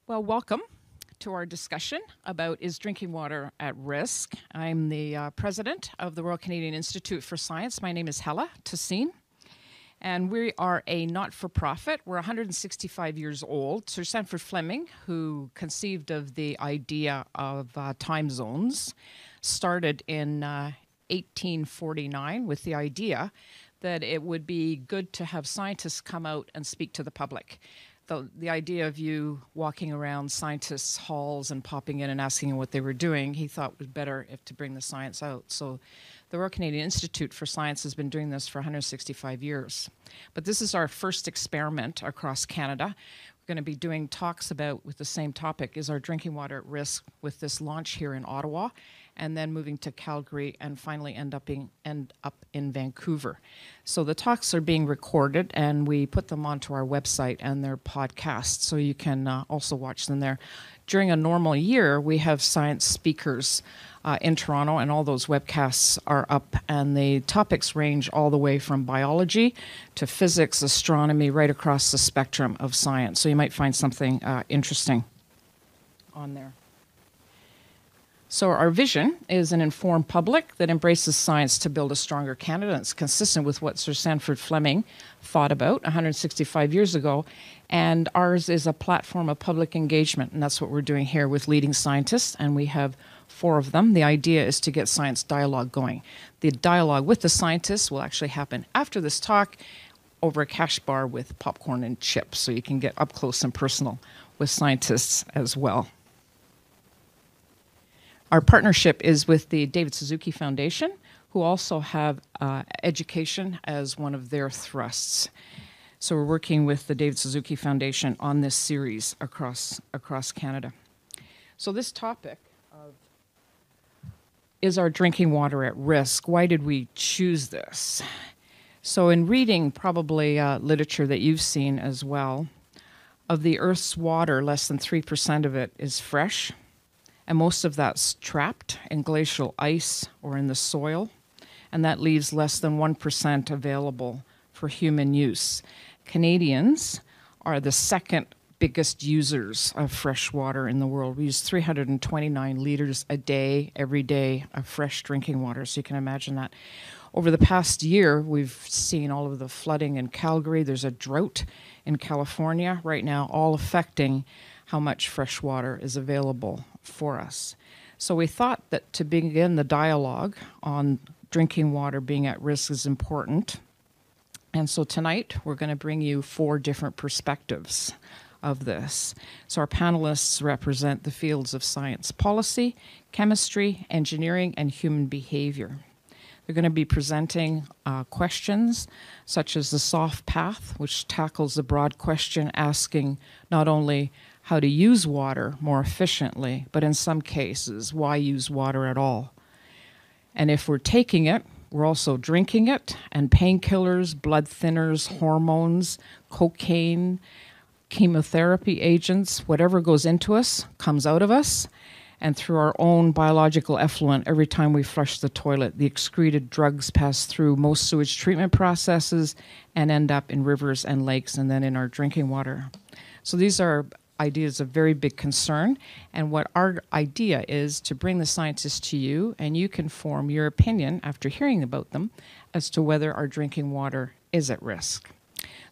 Well, welcome to our discussion about is drinking water at risk. I'm the president of the Royal Canadian Institute for Science. My name is Hella Tessine, and we are a not-for-profit. We're 165 years old. Sir Sandford Fleming, who conceived of the idea of time zones, started in 1849 with the idea that it would be good to have scientists come out and speak to the public. The idea of you walking around scientists' halls and popping in and asking them what they were doing, he thought was better if to bring the science out. So the Royal Canadian Institute for Science has been doing this for 165 years. But this is our first experiment across Canada. We're going to be doing talks about, with the same topic, is our drinking water at risk, with this launch here in Ottawa, and then moving to Calgary and finally end up in Vancouver. So the talks are being recorded and we put them onto our website and their podcasts, so you can also watch them there. During a normal year, we have science speakers in Toronto, and all those webcasts are up, and the topics range all the way from biology to physics, astronomy, right across the spectrum of science. So you might find something interesting on there. So our vision is an informed public that embraces science to build a stronger Canada. It's consistent with what Sir Sandford Fleming thought about 165 years ago. And ours is a platform of public engagement, and that's what we're doing here with leading scientists, and we have 4 of them. The idea is to get science dialogue going. The dialogue with the scientists will actually happen after this talk over a cash bar with popcorn and chips, so you can get up close and personal with scientists as well. Our partnership is with the David Suzuki Foundation, who also have education as one of their thrusts. So we're working with the David Suzuki Foundation on this series across Canada. So this topic of is our drinking water at risk? Why did we choose this? So in reading probably literature that you've seen as well, of the Earth's water, less than 3% of it is fresh. And most of that's trapped in glacial ice or in the soil, and that leaves less than 1% available for human use. Canadians are the second biggest users of fresh water in the world. We use 329 litres a day, every day, of fresh drinking water, so you can imagine that. Over the past year, we've seen all of the flooding in Calgary. There's a drought in California right now, all affecting how much fresh water is available for us. So we thought that to begin the dialogue on drinking water being at risk is important. And so tonight we're going to bring you 4 different perspectives of this. So our panelists represent the fields of science policy, chemistry, engineering, and human behavior. They're going to be presenting questions such as the soft path, which tackles the broad question asking not only how to use water more efficiently, but in some cases, why use water at all? And if we're taking it, we're also drinking it, and painkillers, blood thinners, hormones, cocaine, chemotherapy agents, whatever goes into us comes out of us, and through our own biological effluent, every time we flush the toilet, the excreted drugs pass through most sewage treatment processes and end up in rivers and lakes and then in our drinking water. So these are ideas of very big concern, and what our idea is to bring the scientists to you, and you can form your opinion after hearing about them as to whether our drinking water is at risk.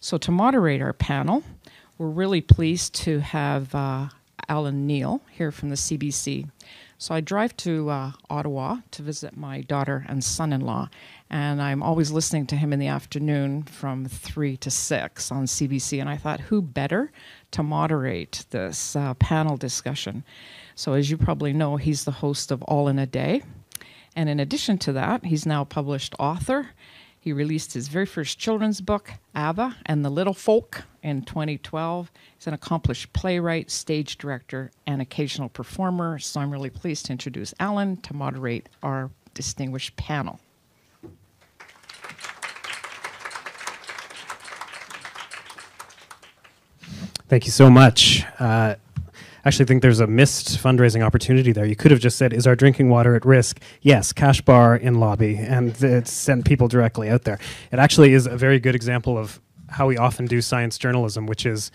So to moderate our panel, we're really pleased to have Alan Neal here from the CBC. So I drive to Ottawa to visit my daughter and son-in-law, and I'm always listening to him in the afternoon from 3 to 6 on CBC, and I thought, who better to moderate this panel discussion? So as you probably know, he's the host of All in a Day, and in addition to that, he's now a published author. He released his very first children's book, Ava and the Little Folk, in 2012. He's an accomplished playwright, stage director, and occasional performer. So I'm really pleased to introduce Alan to moderate our distinguished panel. Thank you so much. I actually think there's a missed fundraising opportunity there. You could have just said, is our drinking water at risk? Yes, cash bar in lobby, and send people directly out there. It actually is a very good example of how we often do science journalism, which is,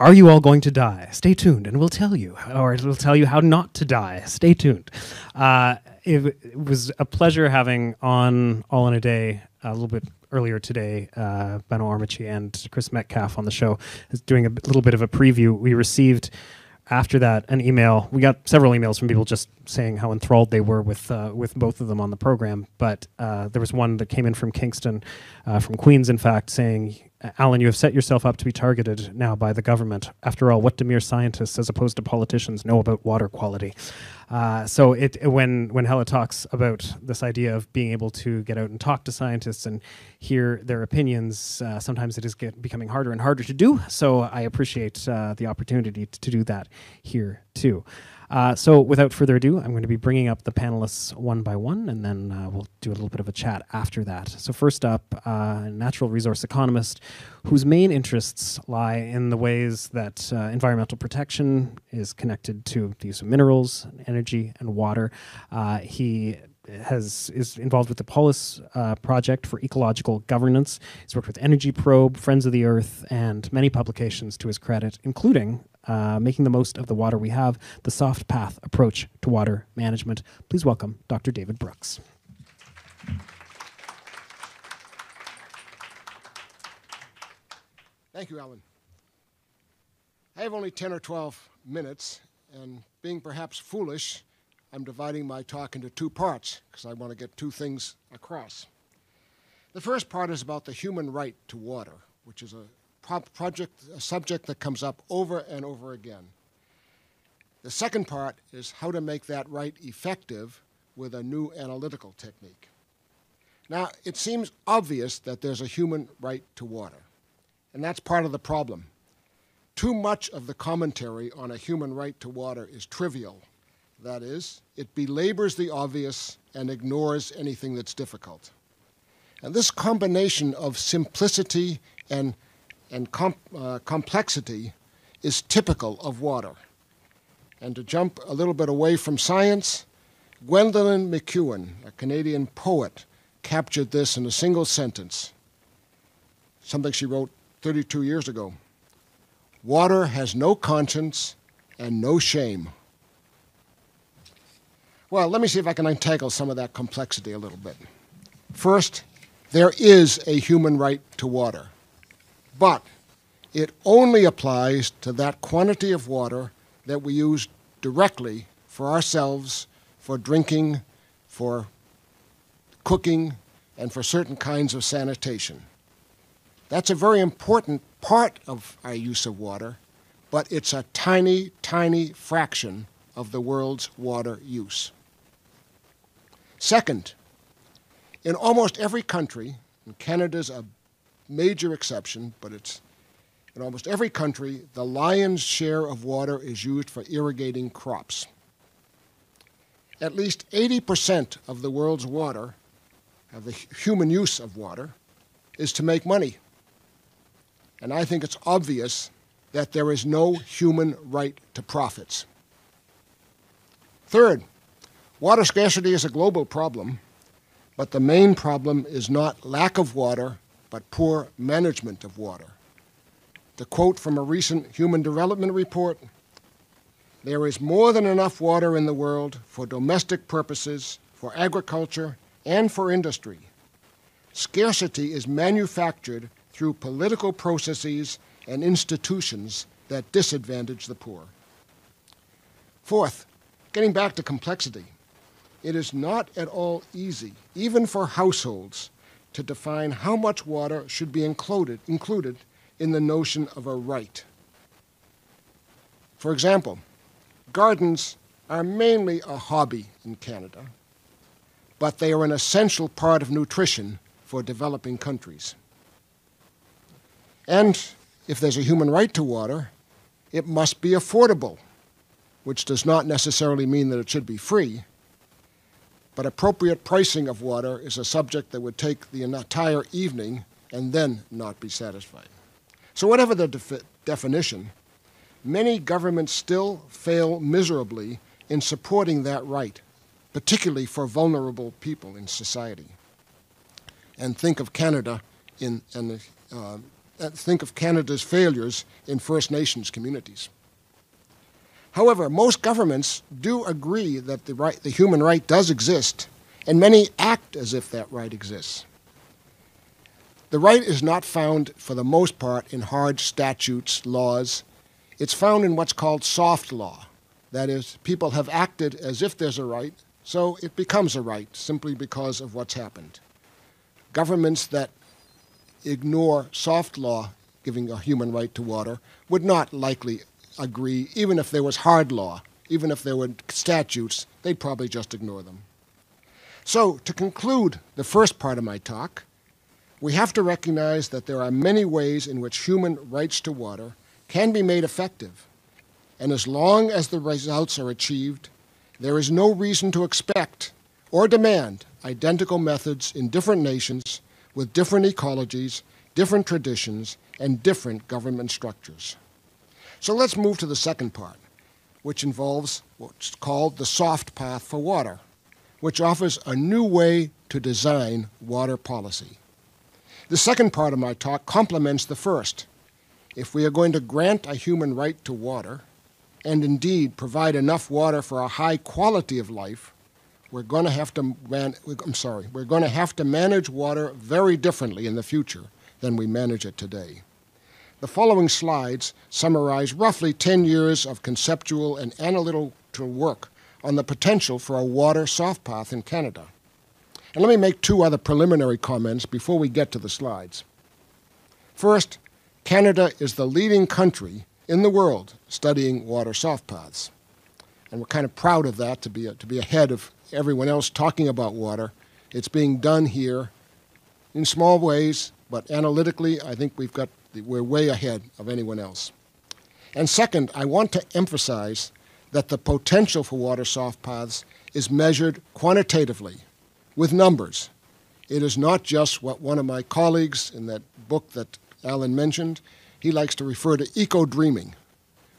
Are you all going to die? Stay tuned, and we'll tell you. Or we'll tell you how not to die. Stay tuned. It was a pleasure having on All in a Day a little bit earlier today, Benno Armici and Chris Metcalf on the show, is doing a little bit of a preview. We received, after that, an email. We got several emails from people just saying how enthralled they were with both of them on the program. But there was one that came in from Kingston, from Queens, in fact, saying, Alan, you have set yourself up to be targeted now by the government. After all, what do mere scientists, as opposed to politicians, know about water quality? So when Hella talks about this idea of being able to get out and talk to scientists and hear their opinions, sometimes it is becoming harder and harder to do. So I appreciate the opportunity to do that here too. So without further ado, I'm going to be bringing up the panelists one by one, and then we'll do a little bit of a chat after that. So first up, a natural resource economist whose main interests lie in the ways that environmental protection is connected to the use of minerals, energy, and water. He is involved with the Polis Project for Ecological Governance. He's worked with Energy Probe, Friends of the Earth, and many publications to his credit, including Making the Most of the Water We Have, the Soft Path Approach to Water Management. Please welcome Dr. David Brooks. Thank you, Alan. I have only 10 or 12 minutes, and being perhaps foolish, I'm dividing my talk into two parts because I want to get two things across. The first part is about the human right to water, which is a subject that comes up over and over again. The second part is how to make that right effective with a new analytical technique. Now, it seems obvious that there's a human right to water, and that's part of the problem. Too much of the commentary on a human right to water is trivial. That is, it belabors the obvious and ignores anything that's difficult. And this combination of simplicity and complexity is typical of water. And to jump a little bit away from science, Gwendolyn McEwen, a Canadian poet, captured this in a single sentence, something she wrote 32 years ago. Water has no conscience and no shame. Well, let me see if I can untangle some of that complexity a little bit. First, there is a human right to water, but it only applies to that quantity of water that we use directly for ourselves, for drinking, for cooking, and for certain kinds of sanitation. That's a very important part of our use of water, but it's a tiny, tiny fraction of the world's water use. Second, in almost every country, and Canada's a major exception, but it's in almost every country, the lion's share of water is used for irrigating crops. At least 80% of the world's water, of the human use of water, is to make money. And I think it's obvious that there is no human right to profits. Third, water scarcity is a global problem, but the main problem is not lack of water, but poor management of water. To quote from a recent Human Development Report, there is more than enough water in the world for domestic purposes, for agriculture, and for industry. Scarcity is manufactured through political processes and institutions that disadvantage the poor. Fourth, getting back to complexity, it is not at all easy, even for households, to define how much water should be included in the notion of a right. For example, gardens are mainly a hobby in Canada, but they are an essential part of nutrition for developing countries. And if there's a human right to water, it must be affordable, which does not necessarily mean that it should be free, but appropriate pricing of water is a subject that would take the entire evening and then not be satisfied. So whatever the definition, many governments still fail miserably in supporting that right, particularly for vulnerable people in society. And think of Canada think of Canada's failures in First Nations communities. However, most governments do agree that the human right does exist, and many act as if that right exists. The right is not found, for the most part, in hard statutes, laws. It's found in what's called soft law. That is, people have acted as if there's a right, so it becomes a right simply because of what's happened. Governments that ignore soft law giving a human right to water would not likely agree, even if there was hard law, even if there were statutes, they'd probably just ignore them. So, to conclude the first part of my talk, we have to recognize that there are many ways in which human rights to water can be made effective. And as long as the results are achieved, there is no reason to expect or demand identical methods in different nations with different ecologies, different traditions, and different government structures. So let's move to the second part, which involves what's called the soft path for water, which offers a new way to design water policy. The second part of my talk complements the first. If we are going to grant a human right to water, and indeed provide enough water for a high quality of life, we're going to have to manage water very differently in the future than we manage it today. The following slides summarize roughly 10 years of conceptual and analytical work on the potential for a water soft path in Canada. And let me make two other preliminary comments before we get to the slides. First, Canada is the leading country in the world studying water soft paths. And we're kind of proud of that, to be ahead of everyone else talking about water. It's being done here in small ways, but analytically, I think we're way ahead of anyone else. And second, I want to emphasize that the potential for water soft paths is measured quantitatively, with numbers. It is not just what one of my colleagues in that book that Alan mentioned, he likes to refer to eco-dreaming.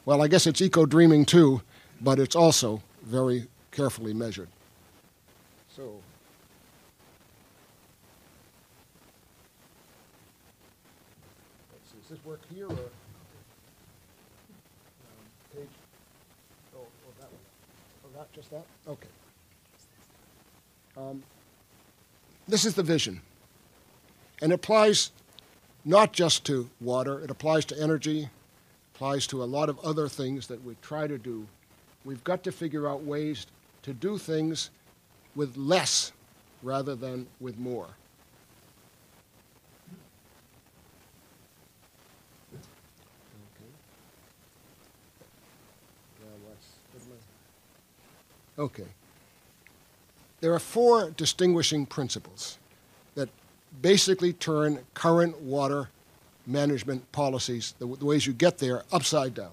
Well, I guess it's eco-dreaming too, but it's also very carefully measured. So, let's see, does this work here or page? Oh, that one. Oh, not just that? Okay. This is the vision, and it applies not just to water, it applies to energy, applies to a lot of other things that we try to do. We've got to figure out ways to do things with less rather than with more. Okay. There are four distinguishing principles that basically turn current water management policies, the ways you get there, upside down.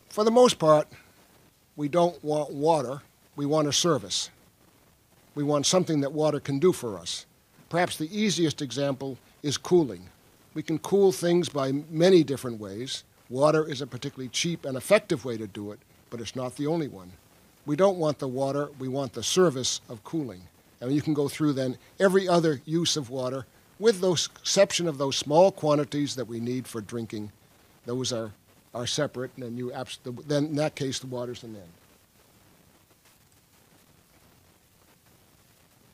For the most part, we don't want water, we want a service. We want something that water can do for us. Perhaps the easiest example is cooling. We can cool things by many different ways. Water is a particularly cheap and effective way to do it, but it's not the only one. We don't want the water, we want the service of cooling. And you can go through then every other use of water, with the exception of those small quantities that we need for drinking. Those are separate, and then in that case the water's an end.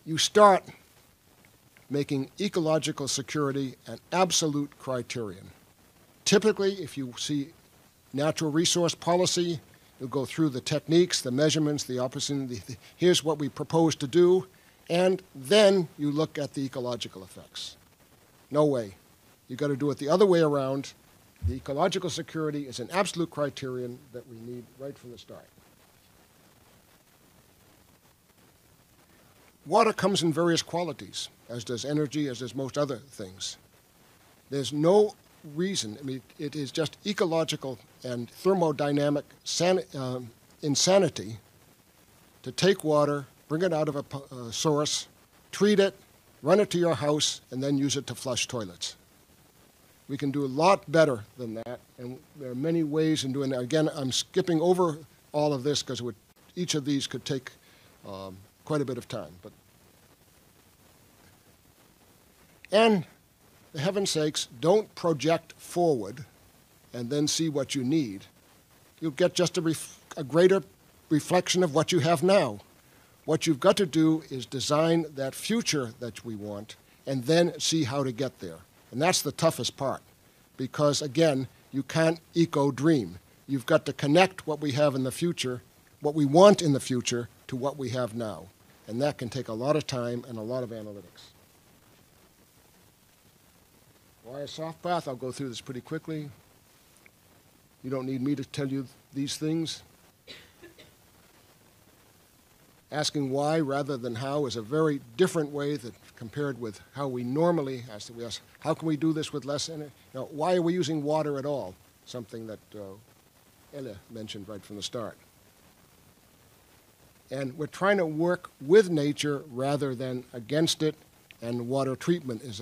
You start making ecological security an absolute criterion. Typically, if you see natural resource policy, you'll go through the techniques, the measurements, the opportunity. Here's what we propose to do, and then you look at the ecological effects. No way. You've got to do it the other way around. The ecological security is an absolute criterion that we need right from the start. Water comes in various qualities, as does energy, as does most other things. There's no reason, it is just ecological and thermodynamic insanity to take water, bring it out of a source, treat it, run it to your house, and then use it to flush toilets. We can do a lot better than that, and there are many ways in doing that. Again, I'm skipping over all of this because each of these could take quite a bit of time. But And, for heaven's sakes, don't project forward and then see what you need. You'll get just a greater reflection of what you have now. What you've got to do is design that future that we want and then see how to get there. And that's the toughest part because, again, you can't eco-dream. You've got to connect what we have in the future, what we want in the future, to what we have now. And that can take a lot of time and a lot of analytics. Why a soft path? I'll go through this pretty quickly. You don't need me to tell you these things. Asking why rather than how is a very different way that compared with how we normally ask. We ask, how can we do this with less energy? Why are we using water at all? Something that Ella mentioned right from the start. And we're trying to work with nature rather than against it. And water treatment is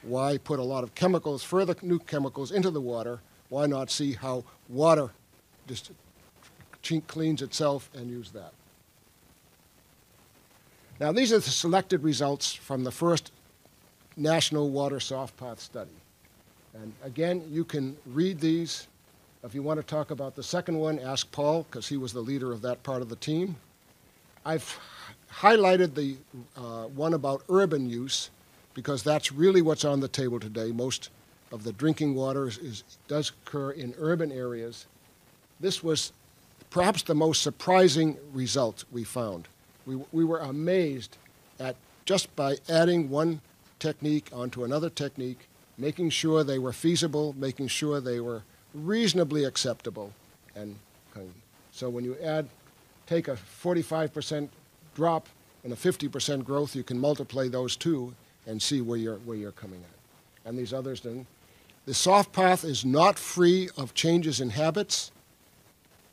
why put a lot of chemicals, further new chemicals into the water. Why not see how water just cleans itself and use that? Now, these are the selected results from the first National Water Soft Path Study. And again, you can read these. If you want to talk about the second one, ask Paul, because he was the leader of that part of the team. I've highlighted the one about urban use, because that's really what's on the table today. Most of the drinking water does occur in urban areas. This was perhaps the most surprising result we found. We were amazed at just by adding one technique onto another technique, making sure they were feasible, making sure they were reasonably acceptable. And so when you take a 45% drop and a 50% growth, you can multiply those two and see where you're coming at. And these others then. The soft path is not free of changes in habits.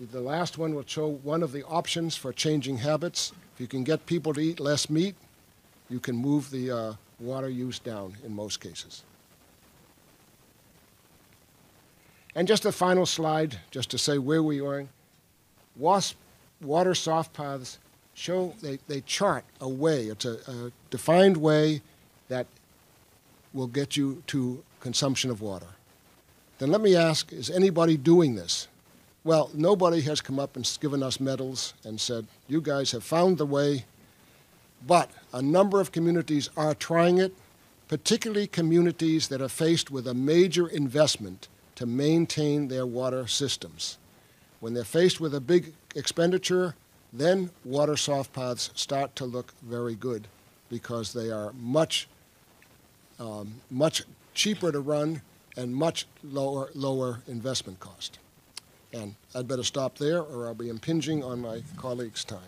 The last one will show one of the options for changing habits. If you can get people to eat less meat, you can move the water use down in most cases. And just a final slide, just to say where we are. Water soft paths show, they chart a way. It's a defined way that will get you to consumption of water. Then let me ask, is anybody doing this? Well, nobody has come up and given us medals and said, you guys have found the way, but a number of communities are trying it, particularly communities that are faced with a major investment to maintain their water systems. When they're faced with a big expenditure, then water soft paths start to look very good because they are much cheaper to run and much lower investment cost. And I'd better stop there or I'll be impinging on my colleagues' time.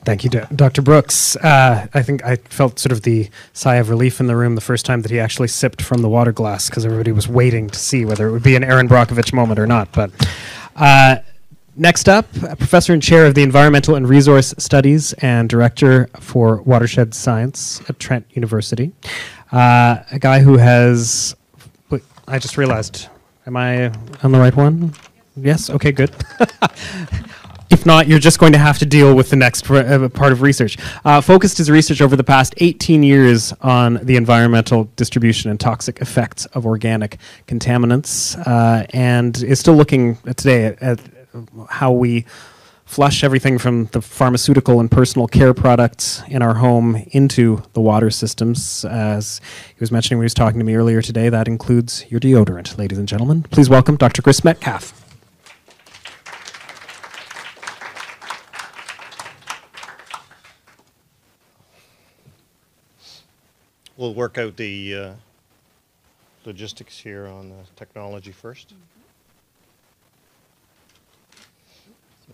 Thank you, Dr. Brooks. I think I felt sort of the sigh of relief in the room the first time that he actually sipped from the water glass because everybody was waiting to see whether it would be an Aaron Brockovich moment or not. But next up, Professor and Chair of the Environmental and Resource Studies and Director for Watershed Science at Trent University. A guy who has... Wait, I just realized, am I on the right one? Yes? Okay, good. If not, you're just going to have to deal with the next part of research. Focused his research over the past 18 years on the environmental distribution and toxic effects of organic contaminants, and is still looking today at how we flush everything from the pharmaceutical and personal care products in our home into the water systems. As he was mentioning when he was talking to me earlier today, that includes your deodorant, ladies and gentlemen. Please welcome Dr. Chris Metcalf. We'll work out the logistics here on the technology first.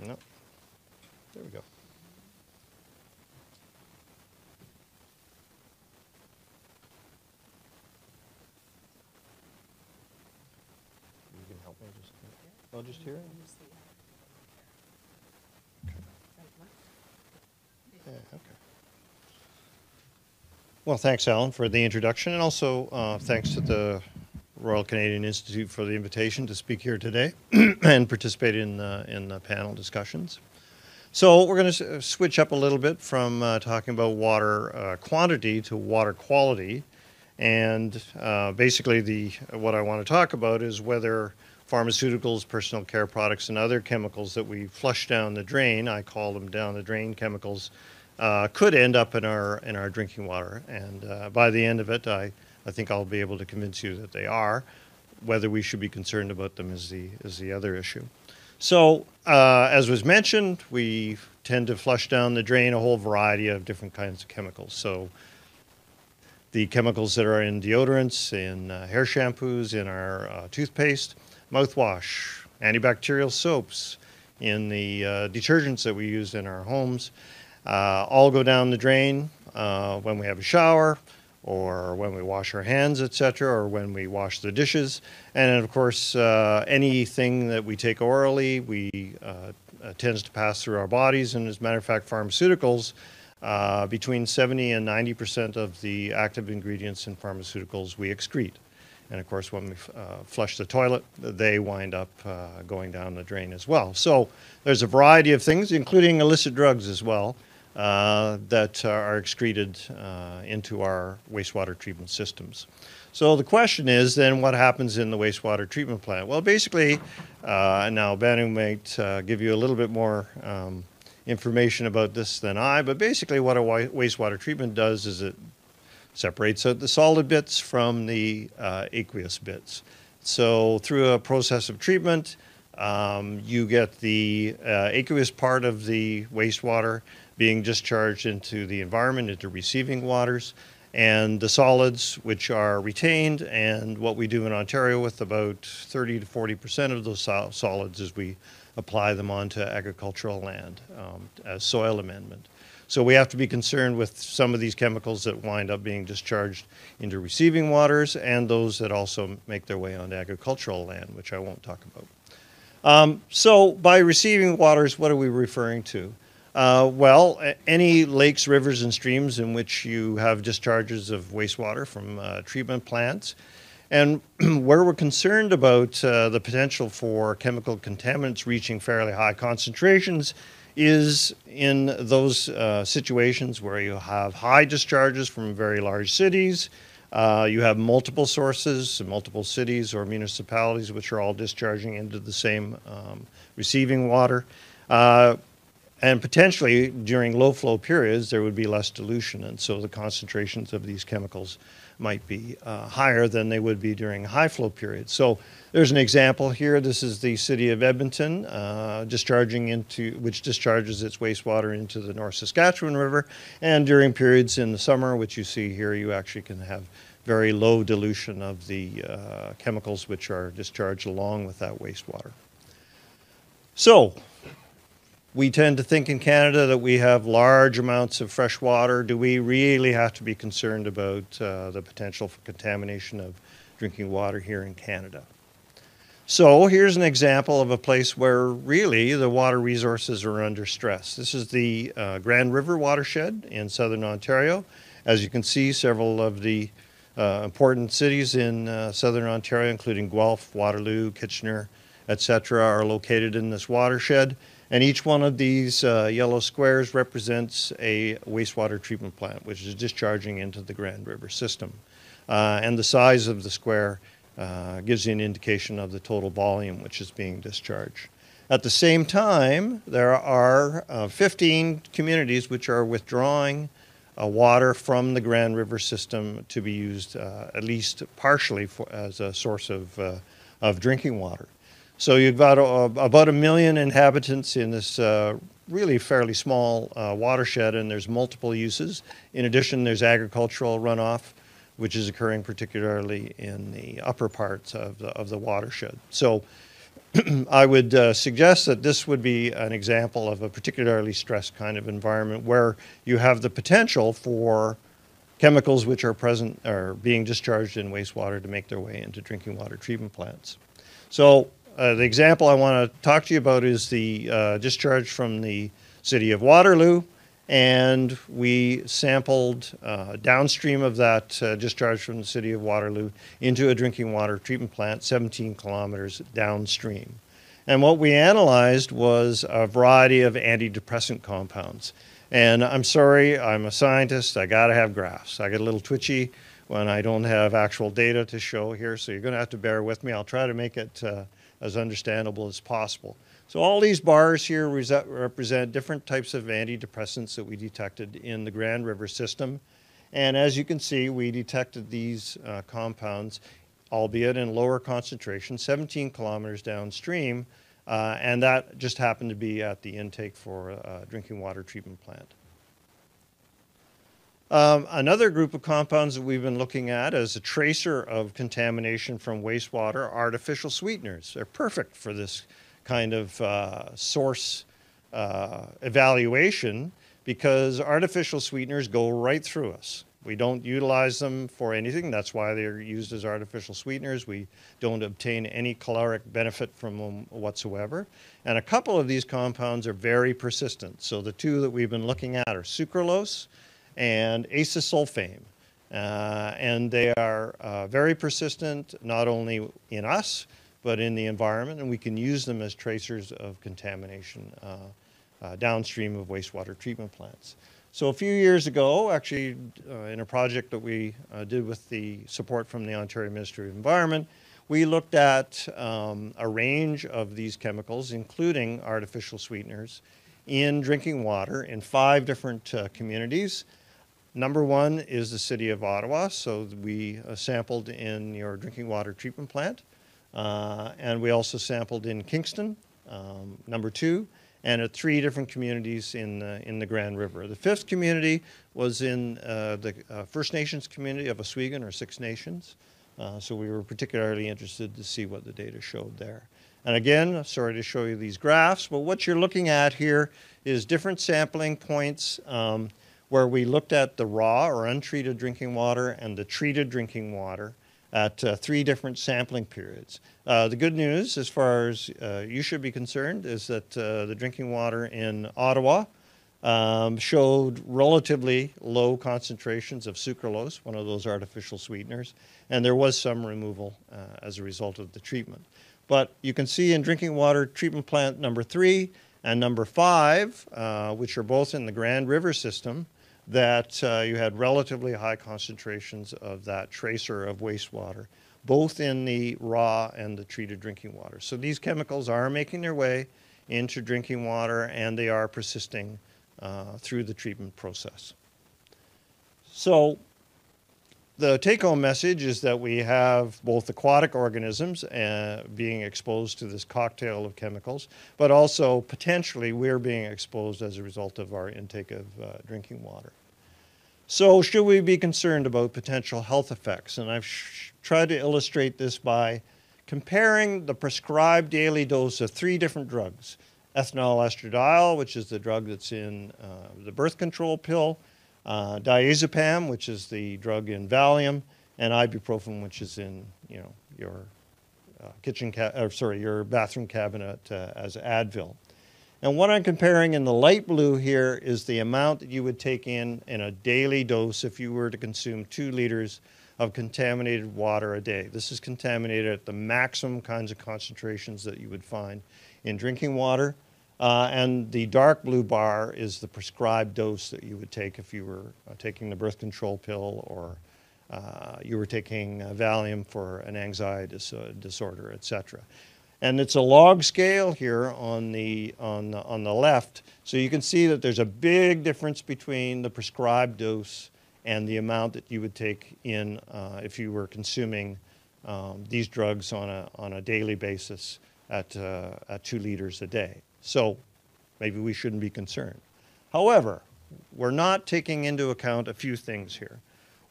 No. There we go. You can help me just... I'll just hear it? Okay. Yeah, okay. Well, thanks, Alan, for the introduction, and also thanks to the Royal Canadian Institute for the invitation to speak here today and participate in the panel discussions. So we're going to switch up a little bit from talking about water quantity to water quality. And basically what I want to talk about is whether pharmaceuticals, personal care products, and other chemicals that we flush down the drain, I call them down the drain chemicals, could end up in our drinking water. And by the end of it, I think I'll be able to convince you that they are. Whether we should be concerned about them is the other issue. So, as was mentioned, we tend to flush down the drain a whole variety of different kinds of chemicals. So, the chemicals that are in deodorants, in hair shampoos, in our toothpaste, mouthwash, antibacterial soaps, in the detergents that we use in our homes, all go down the drain when we have a shower, or when we wash our hands, etc., or when we wash the dishes. And of course, anything that we take orally tends to pass through our bodies. And as a matter of fact, pharmaceuticals, between 70 and 90% of the active ingredients in pharmaceuticals we excrete. And of course, when we flush the toilet, they wind up going down the drain as well. So there's a variety of things, including illicit drugs as well, that are excreted into our wastewater treatment systems. So the question is then, what happens in the wastewater treatment plant? Well, basically, now Banu might give you a little bit more information about this than I, but basically what a wastewater treatment does is it separates out the solid bits from the aqueous bits. So through a process of treatment, you get the aqueous part of the wastewater being discharged into the environment, into receiving waters, and the solids, which are retained. And what we do in Ontario with about 30 to 40% of those solids is we apply them onto agricultural land as soil amendment. So we have to be concerned with some of these chemicals that wind up being discharged into receiving waters, and those that also make their way onto agricultural land, which I won't talk about. So by receiving waters, what are we referring to? Well, any lakes, rivers, and streams in which you have discharges of wastewater from treatment plants. And where we're concerned about the potential for chemical contaminants reaching fairly high concentrations is in those situations where you have high discharges from very large cities, you have multiple sources, multiple cities or municipalities which are all discharging into the same receiving water. And potentially during low flow periods, there would be less dilution, and so the concentrations of these chemicals might be higher than they would be during high flow periods. So there's an example here. This is the city of Edmonton which discharges its wastewater into the North Saskatchewan River. And during periods in the summer, which you see here, you actually can have very low dilution of the chemicals which are discharged along with that wastewater. So we tend to think in Canada that we have large amounts of fresh water. Do we really have to be concerned about the potential for contamination of drinking water here in Canada? So here's an example of a place where really the water resources are under stress. This is the Grand River watershed in southern Ontario. As you can see, several of the important cities in southern Ontario, including Guelph, Waterloo, Kitchener, etc., are located in this watershed. And each one of these yellow squares represents a wastewater treatment plant, which is discharging into the Grand River system. And the size of the square gives you an indication of the total volume which is being discharged. At the same time, there are 15 communities which are withdrawing water from the Grand River system to be used at least partially as a source of drinking water. So you've got about 1 million inhabitants in this really fairly small watershed, and there's multiple uses. In addition, there's agricultural runoff, which is occurring particularly in the upper parts of the watershed. So I would suggest that this would be an example of a particularly stressed kind of environment where you have the potential for chemicals which are present or being discharged in wastewater to make their way into drinking water treatment plants. So the example I want to talk to you about is the discharge from the city of Waterloo. and we sampled downstream of that discharge from the city of Waterloo into a drinking water treatment plant 17 kilometers downstream. And what we analyzed was a variety of antidepressant compounds. And I'm sorry, I'm a scientist, I gotta have graphs. I get a little twitchy when I don't have actual data to show here, so you're gonna have to bear with me. I'll try to make it as understandable as possible. So all these bars here represent different types of antidepressants that we detected in the Grand River system. And as you can see, we detected these compounds, albeit in lower concentration, 17 kilometers downstream, and that just happened to be at the intake for a drinking water treatment plant. Another group of compounds that we've been looking at as a tracer of contamination from wastewater are artificial sweeteners. They're perfect for this kind of source evaluation because artificial sweeteners go right through us. We don't utilize them for anything. That's why they're used as artificial sweeteners. We don't obtain any caloric benefit from them whatsoever. And a couple of these compounds are very persistent. So the two that we've been looking at are sucralose and acesulfame. And they are very persistent, not only in us, but in the environment, and we can use them as tracers of contamination downstream of wastewater treatment plants. So a few years ago, actually in a project that we did with the support from the Ontario Ministry of Environment, we looked at a range of these chemicals, including artificial sweeteners, in drinking water in 5 different communities. Number one is the city of Ottawa, so we sampled in your drinking water treatment plant. And we also sampled in Kingston, number 2, and at 3 different communities in the Grand River. The 5th community was in the First Nations community of Oswego, or 6 Nations. So we were particularly interested to see what the data showed there. And again, sorry to show you these graphs, but what you're looking at here is different sampling points where we looked at the raw or untreated drinking water and the treated drinking water at 3 different sampling periods. The good news, as far as you should be concerned, is that the drinking water in Ottawa showed relatively low concentrations of sucralose, one of those artificial sweeteners, and there was some removal as a result of the treatment. But you can see in drinking water treatment plant number 3 and number 5, which are both in the Grand River system, that you had relatively high concentrations of that tracer of wastewater, both in the raw and the treated drinking water. So these chemicals are making their way into drinking water, and they are persisting through the treatment process. So the take-home message is that we have both aquatic organisms being exposed to this cocktail of chemicals, but also potentially we're being exposed as a result of our intake of drinking water. So should we be concerned about potential health effects? And I've tried to illustrate this by comparing the prescribed daily dose of 3 different drugs. Ethinyl estradiol, which is the drug that's in the birth control pill, diazepam, which is the drug in Valium, and ibuprofen, which is in your your bathroom cabinet as Advil. And what I'm comparing in the light blue here is the amount that you would take in a daily dose if you were to consume 2 liters of contaminated water a day. This is contaminated at the maximum kinds of concentrations that you would find in drinking water. And the dark blue bar is the prescribed dose that you would take if you were taking the birth control pill or you were taking Valium for an anxiety disorder, etc. And it's a log scale here on the left, so you can see that there's a big difference between the prescribed dose and the amount that you would take in if you were consuming these drugs on a daily basis at 2 liters a day. So maybe we shouldn't be concerned. However, we're not taking into account a few things here.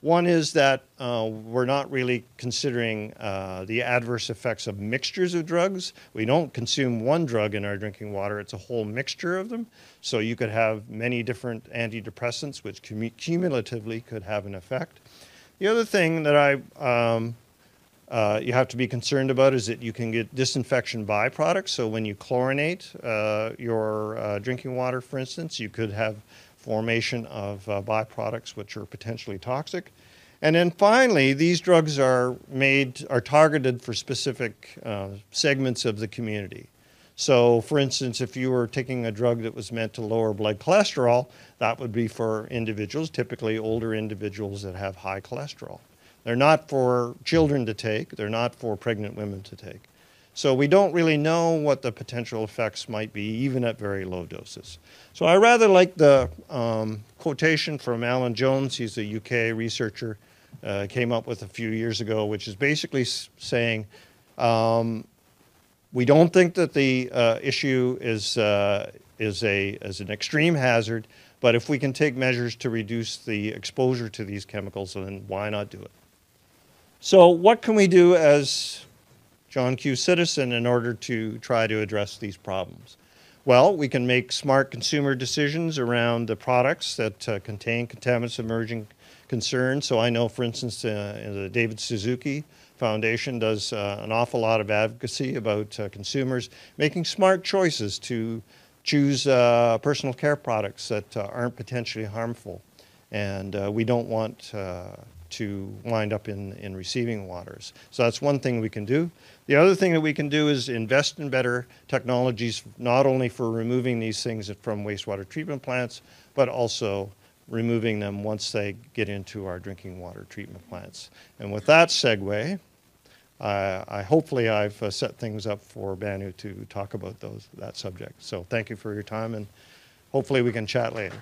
One is that we're not really considering the adverse effects of mixtures of drugs. We don't consume one drug in our drinking water, it's a whole mixture of them. So you could have many different antidepressants which cumulatively could have an effect. The other thing that I you have to be concerned about is that you can get disinfection byproducts. So when you chlorinate your drinking water, for instance, you could have formation of byproducts which are potentially toxic. And then finally, these drugs are targeted for specific segments of the community. So for instance, if you were taking a drug that was meant to lower blood cholesterol, that would be for individuals, typically older individuals that have high cholesterol. They're not for children to take, they're not for pregnant women to take. So we don't really know what the potential effects might be, even at very low doses. So I rather like the quotation from Alan Jones. He's a UK researcher, came up with a few years ago, which is basically saying, we don't think that the issue is an extreme hazard, but if we can take measures to reduce the exposure to these chemicals, then why not do it? So what can we do as John Q. citizen in order to try to address these problems? Well, we can make smart consumer decisions around the products that contain contaminants of emerging concern. So I know, for instance, the David Suzuki Foundation does an awful lot of advocacy about consumers making smart choices to choose personal care products that aren't potentially harmful. And we don't want to wind up in receiving waters. So that's one thing we can do. The other thing that we can do is invest in better technologies, not only for removing these things from wastewater treatment plants, but also removing them once they get into our drinking water treatment plants. And with that segue, hopefully I've set things up for Banu to talk about that subject. So thank you for your time, and hopefully we can chat later.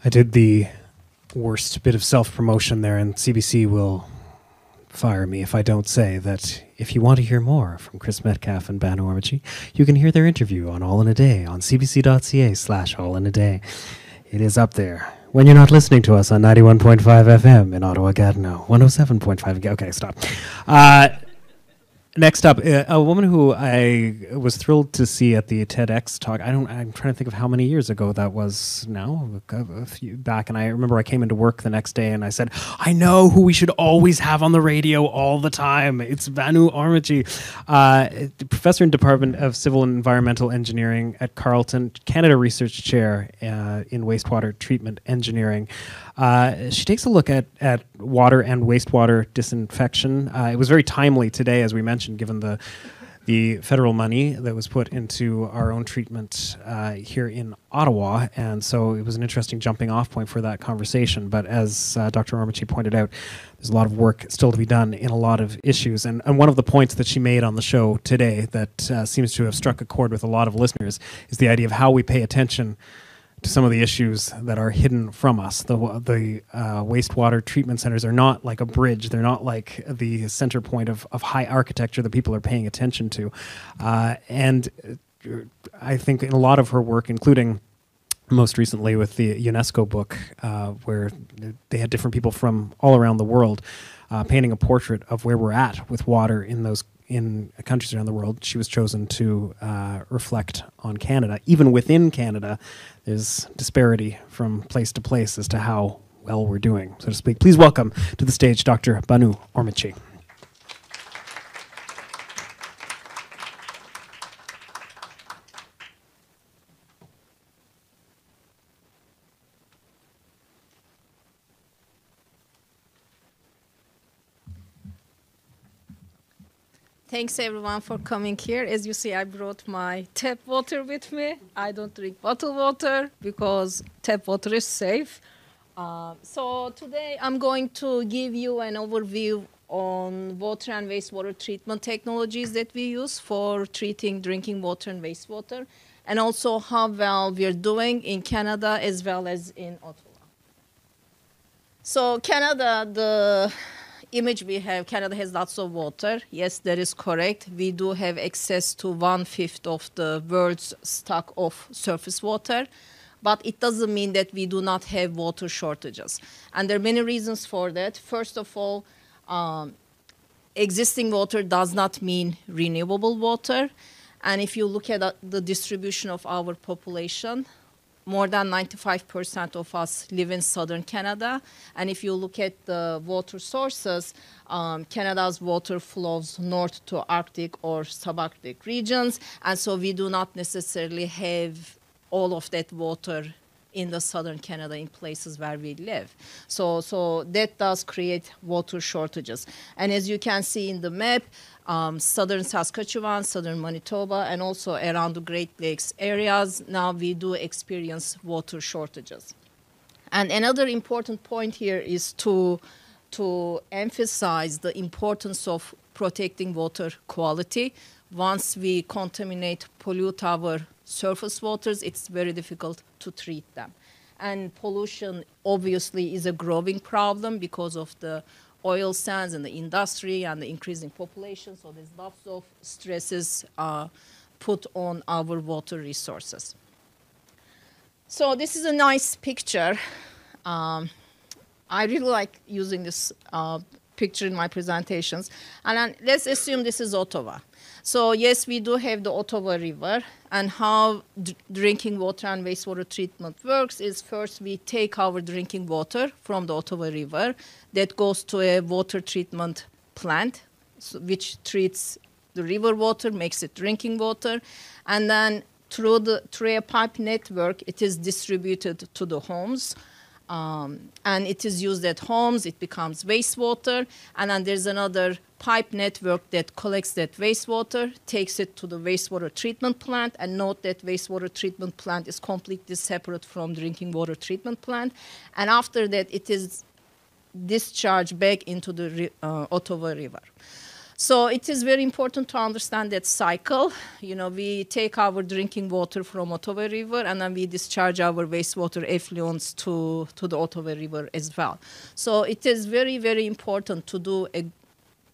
I did the worst bit of self-promotion there, and CBC will fire me if I don't say that if you want to hear more from Chris Metcalf and Banu Ormachi, you can hear their interview on All in a Day on cbc.ca/allinaday. It is up there. When you're not listening to us on 91.5 FM in Ottawa, Gatineau, 107.5. Okay, stop. Next up, a woman who I was thrilled to see at the TEDx talk. I'm trying to think of how many years ago that was now, a few back. And I remember I came into work the next day and I said, I know who we should always have on the radio all the time. It's Banu Ormachi, professor in Department of Civil and Environmental Engineering at Carleton, Canada Research Chair in Wastewater Treatment Engineering. She takes a look at water and wastewater disinfection. It was very timely today, as we mentioned, given the federal money that was put into our own treatment here in Ottawa. And so it was an interesting jumping off point for that conversation. But as Dr. Ormachi pointed out, there's a lot of work still to be done in a lot of issues. And one of the points that she made on the show today that seems to have struck a chord with a lot of listeners is the idea of how we pay attention to some of the issues that are hidden from us. The wastewater treatment centers are not like a bridge. They're not like the center point of high architecture that people are paying attention to. And I think in a lot of her work, including most recently with the UNESCO book, where they had different people from all around the world painting a portrait of where we're at with water in countries around the world, she was chosen to reflect on Canada. Even within Canada, there's disparity from place to place as to how well we're doing, so to speak. Please welcome to the stage Dr. Banu Ormachi. Thanks everyone for coming here. As you see, I brought my tap water with me. I don't drink bottled water because tap water is safe. So today I'm going to give you an overview on water and wastewater treatment technologies that we use for treating drinking water and wastewater, and also how well we're doing in Canada as well as in Ottawa. So Canada, the image we have, Canada has lots of water. Yes, that is correct. We do have access to 1/5 of the world's stock of surface water, but it doesn't mean that we do not have water shortages. And there are many reasons for that. First of all, existing water does not mean renewable water. And if you look at the distribution of our population, more than 95% of us live in southern Canada. And if you look at the water sources, Canada's water flows north to Arctic or subarctic regions. And so we do not necessarily have all of that water in the southern Canada in places where we live. So that does create water shortages. And as you can see in the map, southern Saskatchewan, southern Manitoba, and also around the Great Lakes areas, now we do experience water shortages. And another important point here is to emphasize the importance of protecting water quality. Once we contaminate, pollute our surface waters, it's very difficult to treat them. And pollution obviously is a growing problem because of the oil sands and the industry and the increasing population. So there's lots of stresses put on our water resources. So this is a nice picture. I really like using this picture in my presentations. And then let's assume this is Ottawa. So yes, we do have the Ottawa River, and how drinking water and wastewater treatment works is first we take our drinking water from the Ottawa River that goes to a water treatment plant, which treats the river water, makes it drinking water, and then through a pipe network, it is distributed to the homes. And it is used at homes, it becomes wastewater, and then there's another pipe network that collects that wastewater, takes it to the wastewater treatment plant, and note that wastewater treatment plant is completely separate from drinking water treatment plant, and after that it is discharged back into the Ottawa River. So it is very important to understand that cycle. You know, we take our drinking water from Ottawa River and then we discharge our wastewater effluents to the Ottawa River as well. So it is very, very important to do a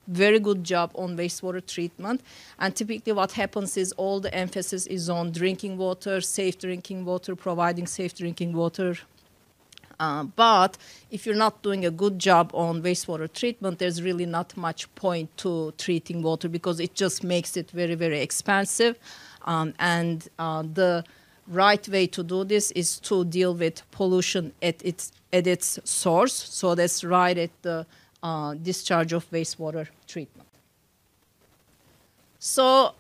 very good job on wastewater treatment. And typically what happens is all the emphasis is on drinking water, safe drinking water, providing safe drinking water. But if you're not doing a good job on wastewater treatment, there's really not much point to treating water because it just makes it very, very expensive. And the right way to do this is to deal with pollution at its source. So that's right at the discharge of wastewater treatment. So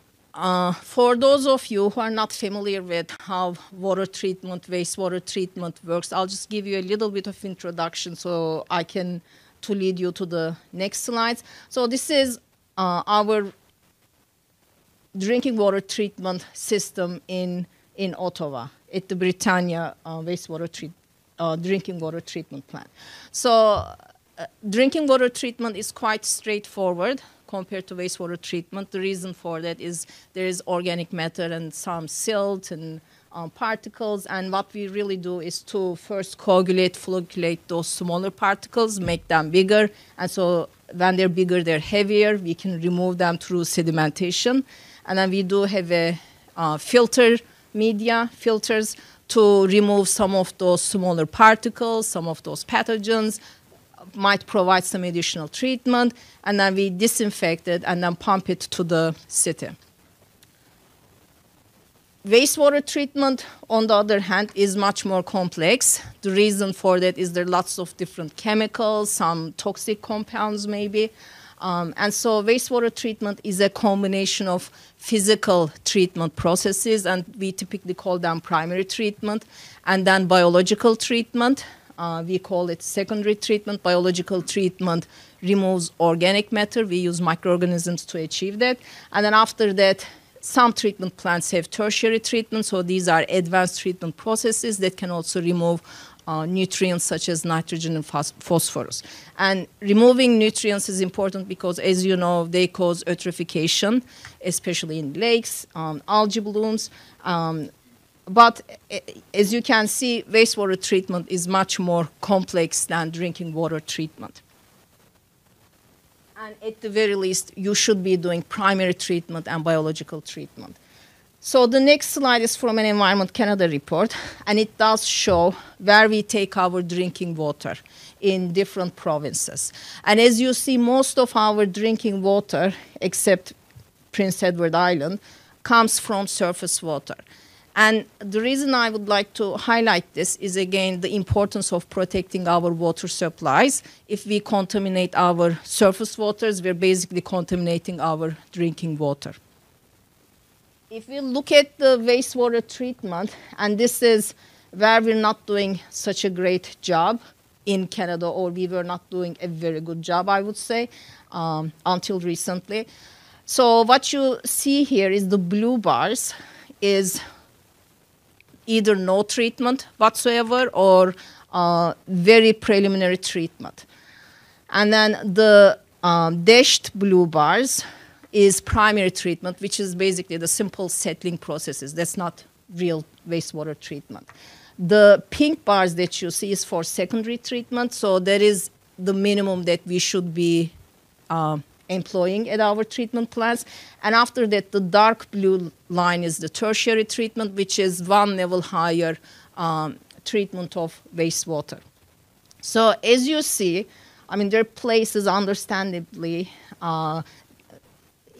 for those of you who are not familiar with how water treatment, wastewater treatment works, I'll just give you a little bit of introduction so I can to lead you to the next slides. So this is our drinking water treatment system in Ottawa at the Britannia drinking water treatment plant. So drinking water treatment is quite straightforward compared to wastewater treatment. The reason for that is there is organic matter and some silt and particles, and what we really do is to first flocculate those smaller particles, make them bigger, and so when they're bigger, they're heavier. We can remove them through sedimentation, and then we do have a filters to remove some of those smaller particles, some of those pathogens, might provide some additional treatment, and then we disinfect it and then pump it to the city. Wastewater treatment, on the other hand, is much more complex. The reason for that is there are lots of different chemicals, some toxic compounds maybe. And so wastewater treatment is a combination of physical treatment processes, and we typically call them primary treatment, and then biological treatment. We call it secondary treatment. Biological treatment removes organic matter. We use microorganisms to achieve that. And then after that, some treatment plants have tertiary treatment. So these are advanced treatment processes that can also remove nutrients such as nitrogen and phosphorus. And removing nutrients is important because, as you know, they cause eutrophication, especially in lakes, algae blooms. But as you can see, wastewater treatment is much more complex than drinking water treatment. And at the very least, you should be doing primary treatment and biological treatment. So the next slide is from an Environment Canada report, and it does show where we take our drinking water in different provinces. And as you see, most of our drinking water, except Prince Edward Island, comes from surface water. And the reason I would like to highlight this is, again, the importance of protecting our water supplies. If we contaminate our surface waters, we're basically contaminating our drinking water. If we look at the wastewater treatment, and this is where we're not doing such a great job in Canada, or we were not doing a very good job, I would say, until recently. So what you see here is the blue bars is either no treatment whatsoever or very preliminary treatment. And then the dashed blue bars is primary treatment, which is basically the simple settling processes. That's not real wastewater treatment. The pink bars that you see is for secondary treatment, so that is the minimum that we should be employing at our treatment plants. And after that, the dark blue line is the tertiary treatment, which is one level higher treatment of wastewater. So as you see, I mean, there are places, understandably,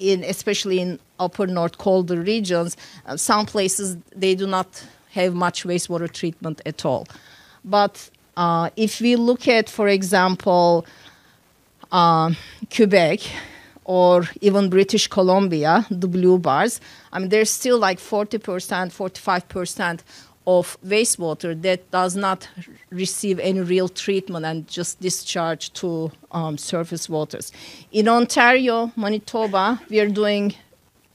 especially in upper north colder regions, some places they do not have much wastewater treatment at all. But if we look at, for example, Quebec or even British Columbia, the blue bars, I mean, there's still like 40%, 45% of wastewater that does not receive any real treatment and just discharge to surface waters. In Ontario, Manitoba, we are doing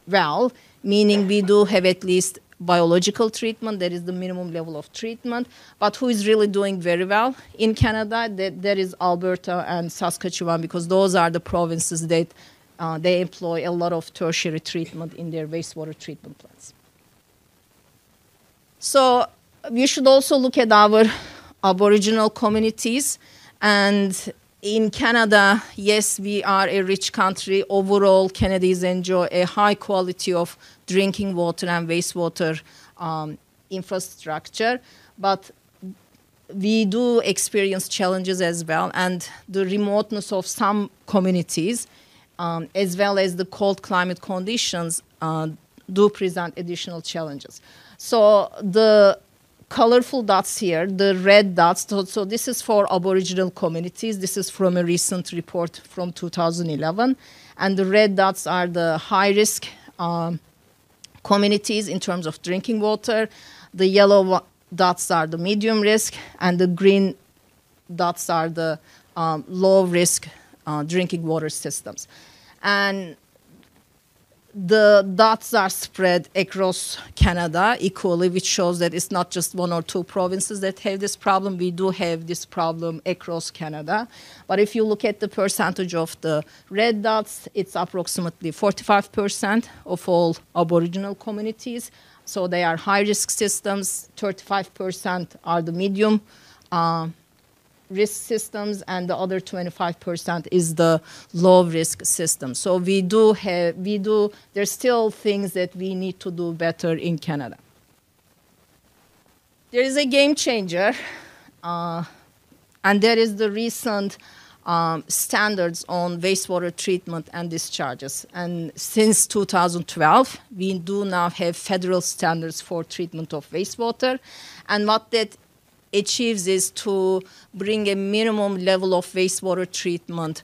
well, meaning we do have at least biological treatment, that is the minimum level of treatment. But who is really doing very well in Canada, that is Alberta and Saskatchewan, because those are the provinces that they employ a lot of tertiary treatment in their wastewater treatment plants. So we should also look at our Aboriginal communities. And in Canada, yes, we are a rich country. Overall, Canadians enjoy a high quality of drinking water and wastewater infrastructure. But we do experience challenges as well. And the remoteness of some communities, as well as the cold climate conditions, do present additional challenges. So the colorful dots here, the red dots, so this is for Aboriginal communities. This is from a recent report from 2011. And the red dots are the high-risk communities in terms of drinking water. The yellow dots are the medium risk, and the green dots are the low-risk drinking water systems. And the dots are spread across Canada equally, which shows that it's not just one or two provinces that have this problem. We do have this problem across Canada. But if you look at the percentage of the red dots, it's approximately 45% of all Aboriginal communities. So they are high-risk systems. 35% are the medium risk systems, and the other 25% is the low risk system. So there's still things that we need to do better in Canada. There is a game changer, and that is the recent standards on wastewater treatment and discharges. And since 2012, we do now have federal standards for treatment of wastewater. And what that achieves is to bring a minimum level of wastewater treatment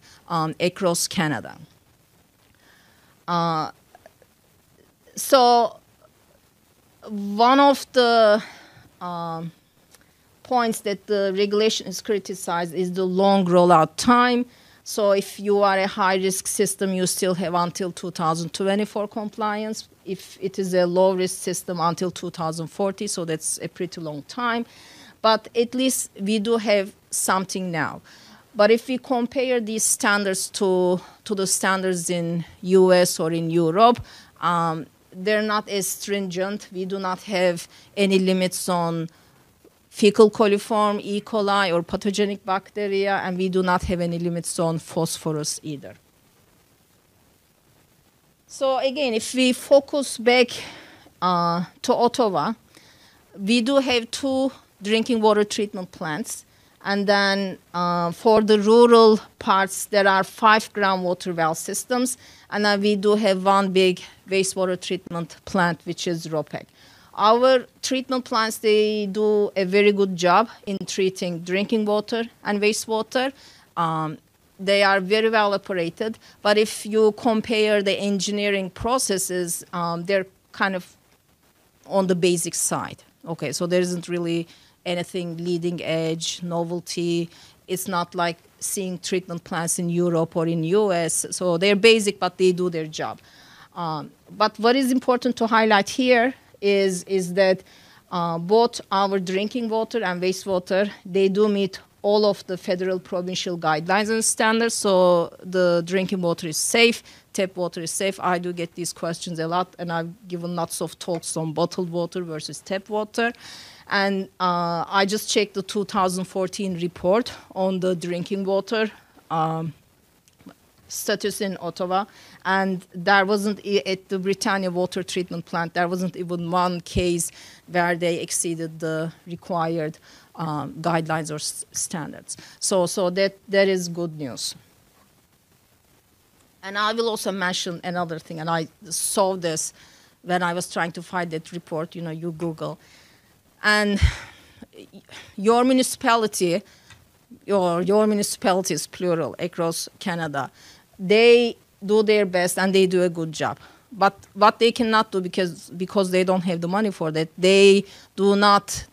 across Canada. So one of the points that the regulation is criticized is the long rollout time. So if you are a high-risk system, you still have until 2020 for compliance. If it is a low-risk system, until 2040, so that's a pretty long time. But at least we do have something now. But if we compare these standards to the standards in US or in Europe, they're not as stringent. We do not have any limits on fecal coliform, E. coli, or pathogenic bacteria, and we do not have any limits on phosphorus either. So again, if we focus back to Ottawa, we do have two drinking water treatment plants, And then for the rural parts, there are 5 groundwater well systems. And then we do have one big wastewater treatment plant, which is ROPEC. Our treatment plants, they do a very good job in treating drinking water and wastewater. They are very well operated. But if you compare the engineering processes, they're kind of on the basic side. Okay, so there isn't really anything leading edge, novelty. It's not like seeing treatment plants in Europe or in US. So they're basic, but they do their job. But what is important to highlight here is that both our drinking water and wastewater, they do meet all of the federal provincial guidelines and standards. So the drinking water is safe, tap water is safe. I do get these questions a lot, and I've given lots of talks on bottled water versus tap water. And I just checked the 2014 report on the drinking water status in Ottawa, and there wasn't, at the Britannia water treatment plant, there wasn't even one case where they exceeded the required guidelines or standards. So that is good news. And I will also mention another thing, and I saw this when I was trying to find that report, you Google. And your municipality, your municipalities, plural, across Canada, they do their best and they do a good job. But what they cannot do, because they don't have the money for that, they cannot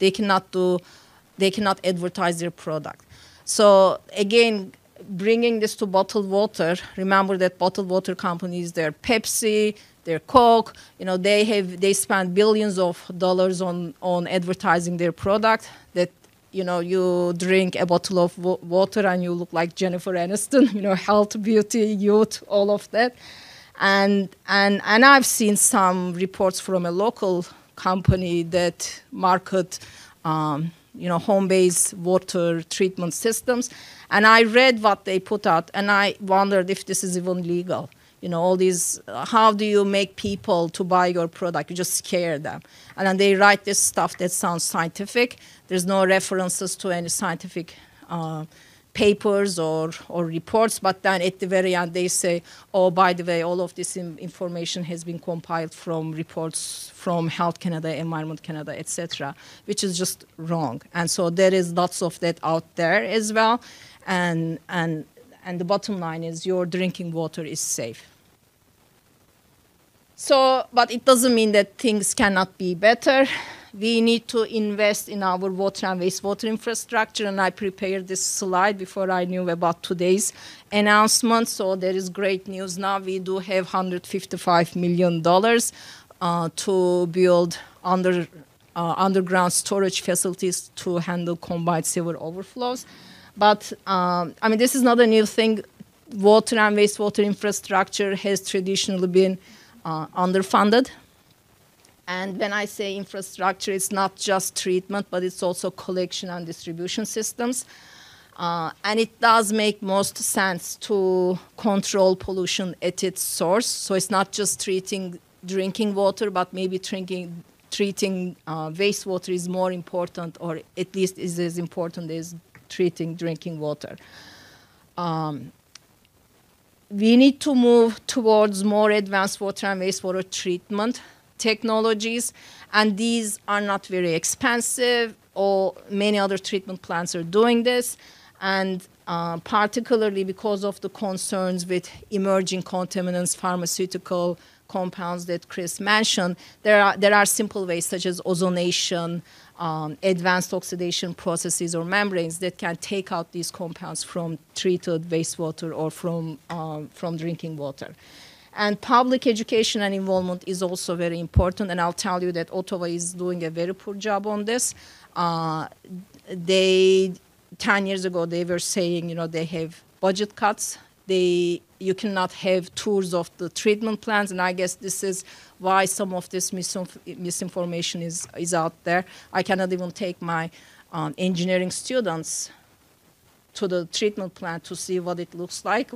advertise their product. So again, bringing this to bottled water, remember that bottled water companies, they're Pepsi, they're Coke, they spend billions of dollars on advertising their product, that you drink a bottle of water and you look like Jennifer Aniston, health, beauty, youth, all of that. And I've seen some reports from a local company that market home-based water treatment systems. And I read what they put out, and I wondered if this is even legal. All these, how do you make people to buy your product? You just scare them. And then they write this stuff that sounds scientific. There's no references to any scientific papers or reports, but then at the very end they say, oh, by the way, all of this information has been compiled from reports from Health Canada, Environment Canada, etc., which is just wrong. And so there is lots of that out there as well. And the bottom line is your drinking water is safe. So, but it doesn't mean that things cannot be better. We need to invest in our water and wastewater infrastructure, and I prepared this slide before I knew about today's announcement. So there is great news now. We do have $155 million to build underground storage facilities to handle combined sewer overflows. But, this is not a new thing. Water and wastewater infrastructure has traditionally been underfunded. And when I say infrastructure, it's not just treatment, but it's also collection and distribution systems. And it does make most sense to control pollution at its source. So it's not just treating drinking water, but maybe treating wastewater is more important, or at least is as important as treating drinking water. We need to move towards more advanced water and wastewater treatment technologies, and these are not very expensive, or many other treatment plants are doing this, and particularly because of the concerns with emerging contaminants, pharmaceutical compounds that Chris mentioned, there are simple ways such as ozonation, advanced oxidation processes or membranes that can take out these compounds from treated wastewater or from drinking water. And public education and involvement is also very important, and I'll tell you that Ottawa is doing a very poor job on this. 10 years ago, they were saying, they have budget cuts. You cannot have tours of the treatment plants, and I guess this is why some of this misinformation is out there. I cannot even take my engineering students to the treatment plant to see what it looks like,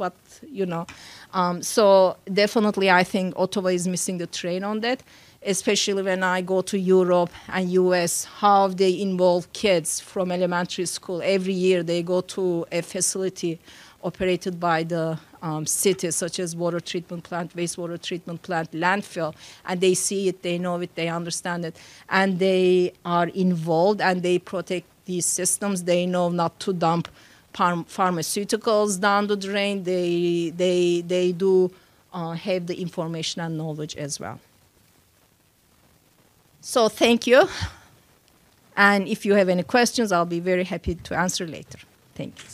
so definitely I think Ottawa is missing the train on that, especially when I go to Europe and US, how they involve kids from elementary school. Every year they go to a facility operated by the cities, such as water treatment plant, wastewater treatment plant, landfill, and they see it, they know it, they understand it, and they are involved and they protect these systems. They know not to dump pharmaceuticals down the drain. They do have the information and knowledge as well. So thank you. And if you have any questions, I'll be very happy to answer later. Thank you.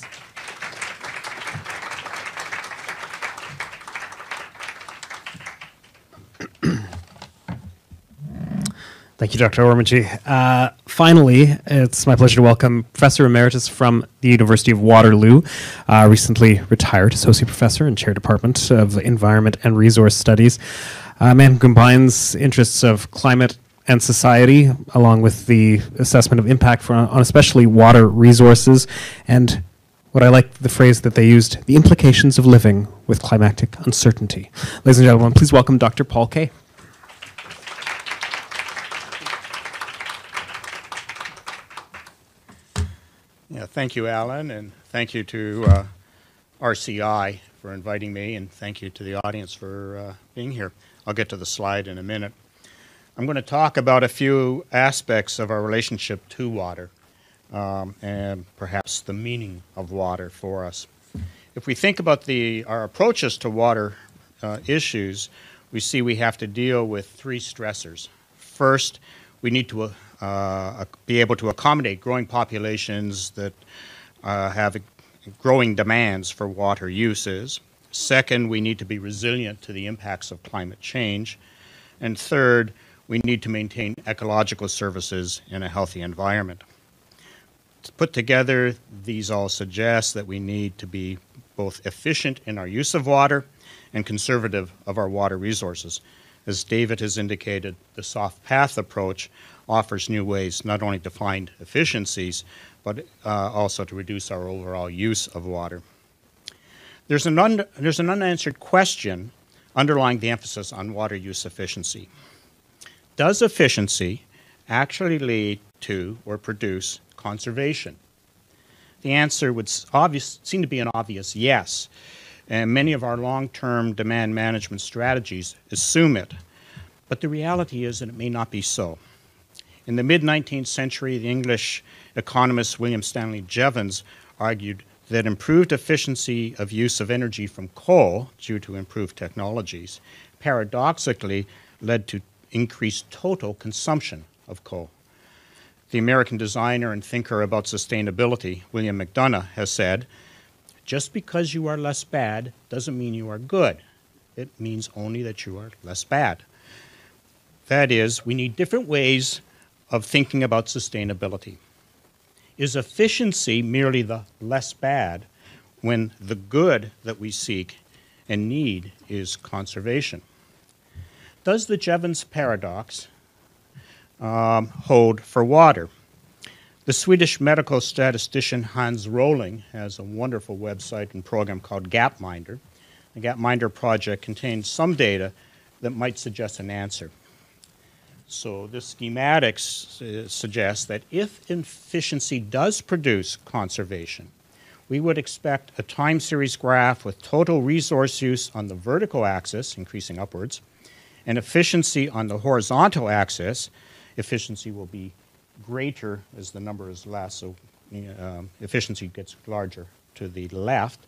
Thank you, Dr. Ormanji. Finally, it's my pleasure to welcome Professor Emeritus from the University of Waterloo, recently retired Associate Professor and Chair Department of Environment and Resource Studies. A man who combines interests of climate and society, along with the assessment of impact on especially water resources, and what I like the phrase that they used, the implications of living with climatic uncertainty. Ladies and gentlemen, please welcome Dr. Paul Kay. Yeah, thank you, Alan, and thank you to RCI for inviting me, and thank you to the audience for being here. I'll get to the slide in a minute. I'm going to talk about a few aspects of our relationship to water, and perhaps the meaning of water for us. If we think about our approaches to water issues, we see we have to deal with three stressors. First, we need to be able to accommodate growing populations that have growing demands for water uses. Second, we need to be resilient to the impacts of climate change. And third, we need to maintain ecological services in a healthy environment. To put together, these all suggest that we need to be both efficient in our use of water and conservative of our water resources. As David has indicated, the soft path approach offers new ways not only to find efficiencies, but also to reduce our overall use of water. There's an unanswered question underlying the emphasis on water use efficiency. Does efficiency actually lead to or produce conservation? The answer would seem to be an obvious yes, and many of our long-term demand management strategies assume it. But the reality is that it may not be so. In the mid-19th century, the English economist William Stanley Jevons argued that improved efficiency of use of energy from coal, due to improved technologies, paradoxically led to increased total consumption of coal. The American designer and thinker about sustainability, William McDonough, has said, "Just because you are less bad doesn't mean you are good. It means only that you are less bad." That is, we need different ways of thinking about sustainability. Is efficiency merely the less bad when the good that we seek and need is conservation? Does the Jevons paradox hold for water? The Swedish medical statistician Hans Rowling has a wonderful website and program called Gapminder. The Gapminder project contains some data that might suggest an answer. So this schematic suggests that if efficiency does produce conservation, we would expect a time series graph with total resource use on the vertical axis, increasing upwards, and efficiency on the horizontal axis. Efficiency will be greater as the number is less, so efficiency gets larger to the left.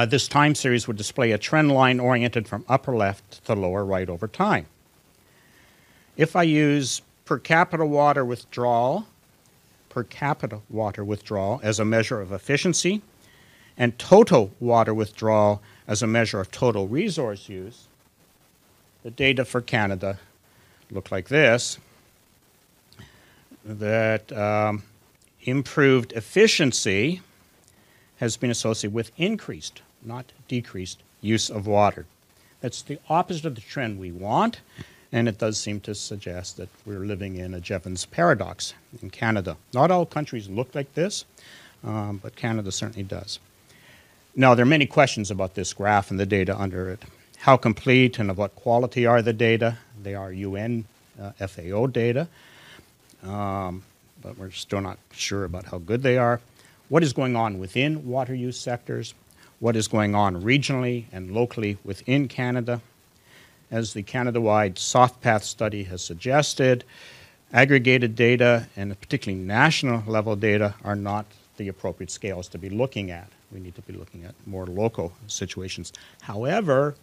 This time series would display a trend line oriented from upper left to lower right over time. If I use per capita water withdrawal as a measure of efficiency, and total water withdrawal as a measure of total resource use, the data for Canada look like this, that improved efficiency has been associated with increased, not decreased, use of water. That's the opposite of the trend we want, and it does seem to suggest that we're living in a Jevons paradox in Canada. Not all countries look like this, but Canada certainly does. Now, there are many questions about this graph and the data under it. How complete and of what quality are the data? They are UN FAO data, but we're still not sure about how good they are. What is going on within water use sectors? What is going on regionally and locally within Canada? As the Canada-wide Soft Path study has suggested, aggregated data and particularly national level data are not the appropriate scales to be looking at. We need to be looking at more local situations. However,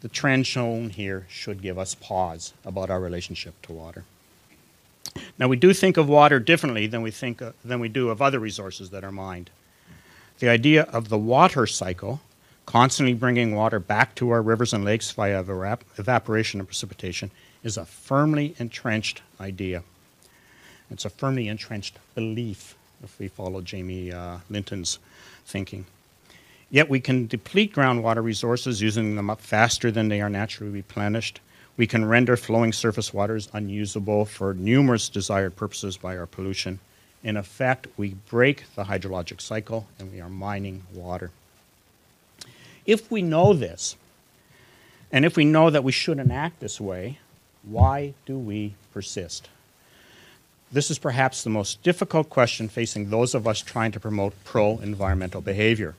the trend shown here should give us pause about our relationship to water. Now, we do think of water differently than we do of other resources that are mined. The idea of the water cycle, constantly bringing water back to our rivers and lakes via evaporation and precipitation, is a firmly entrenched idea. It's a firmly entrenched belief, if we follow Jamie Linton's thinking. Yet we can deplete groundwater resources using them up faster than they are naturally replenished. We can render flowing surface waters unusable for numerous desired purposes by our pollution. In effect, we break the hydrologic cycle and we are mining water. If we know this, and if we know that we shouldn't act this way, why do we persist? This is perhaps the most difficult question facing those of us trying to promote pro-environmental behavior.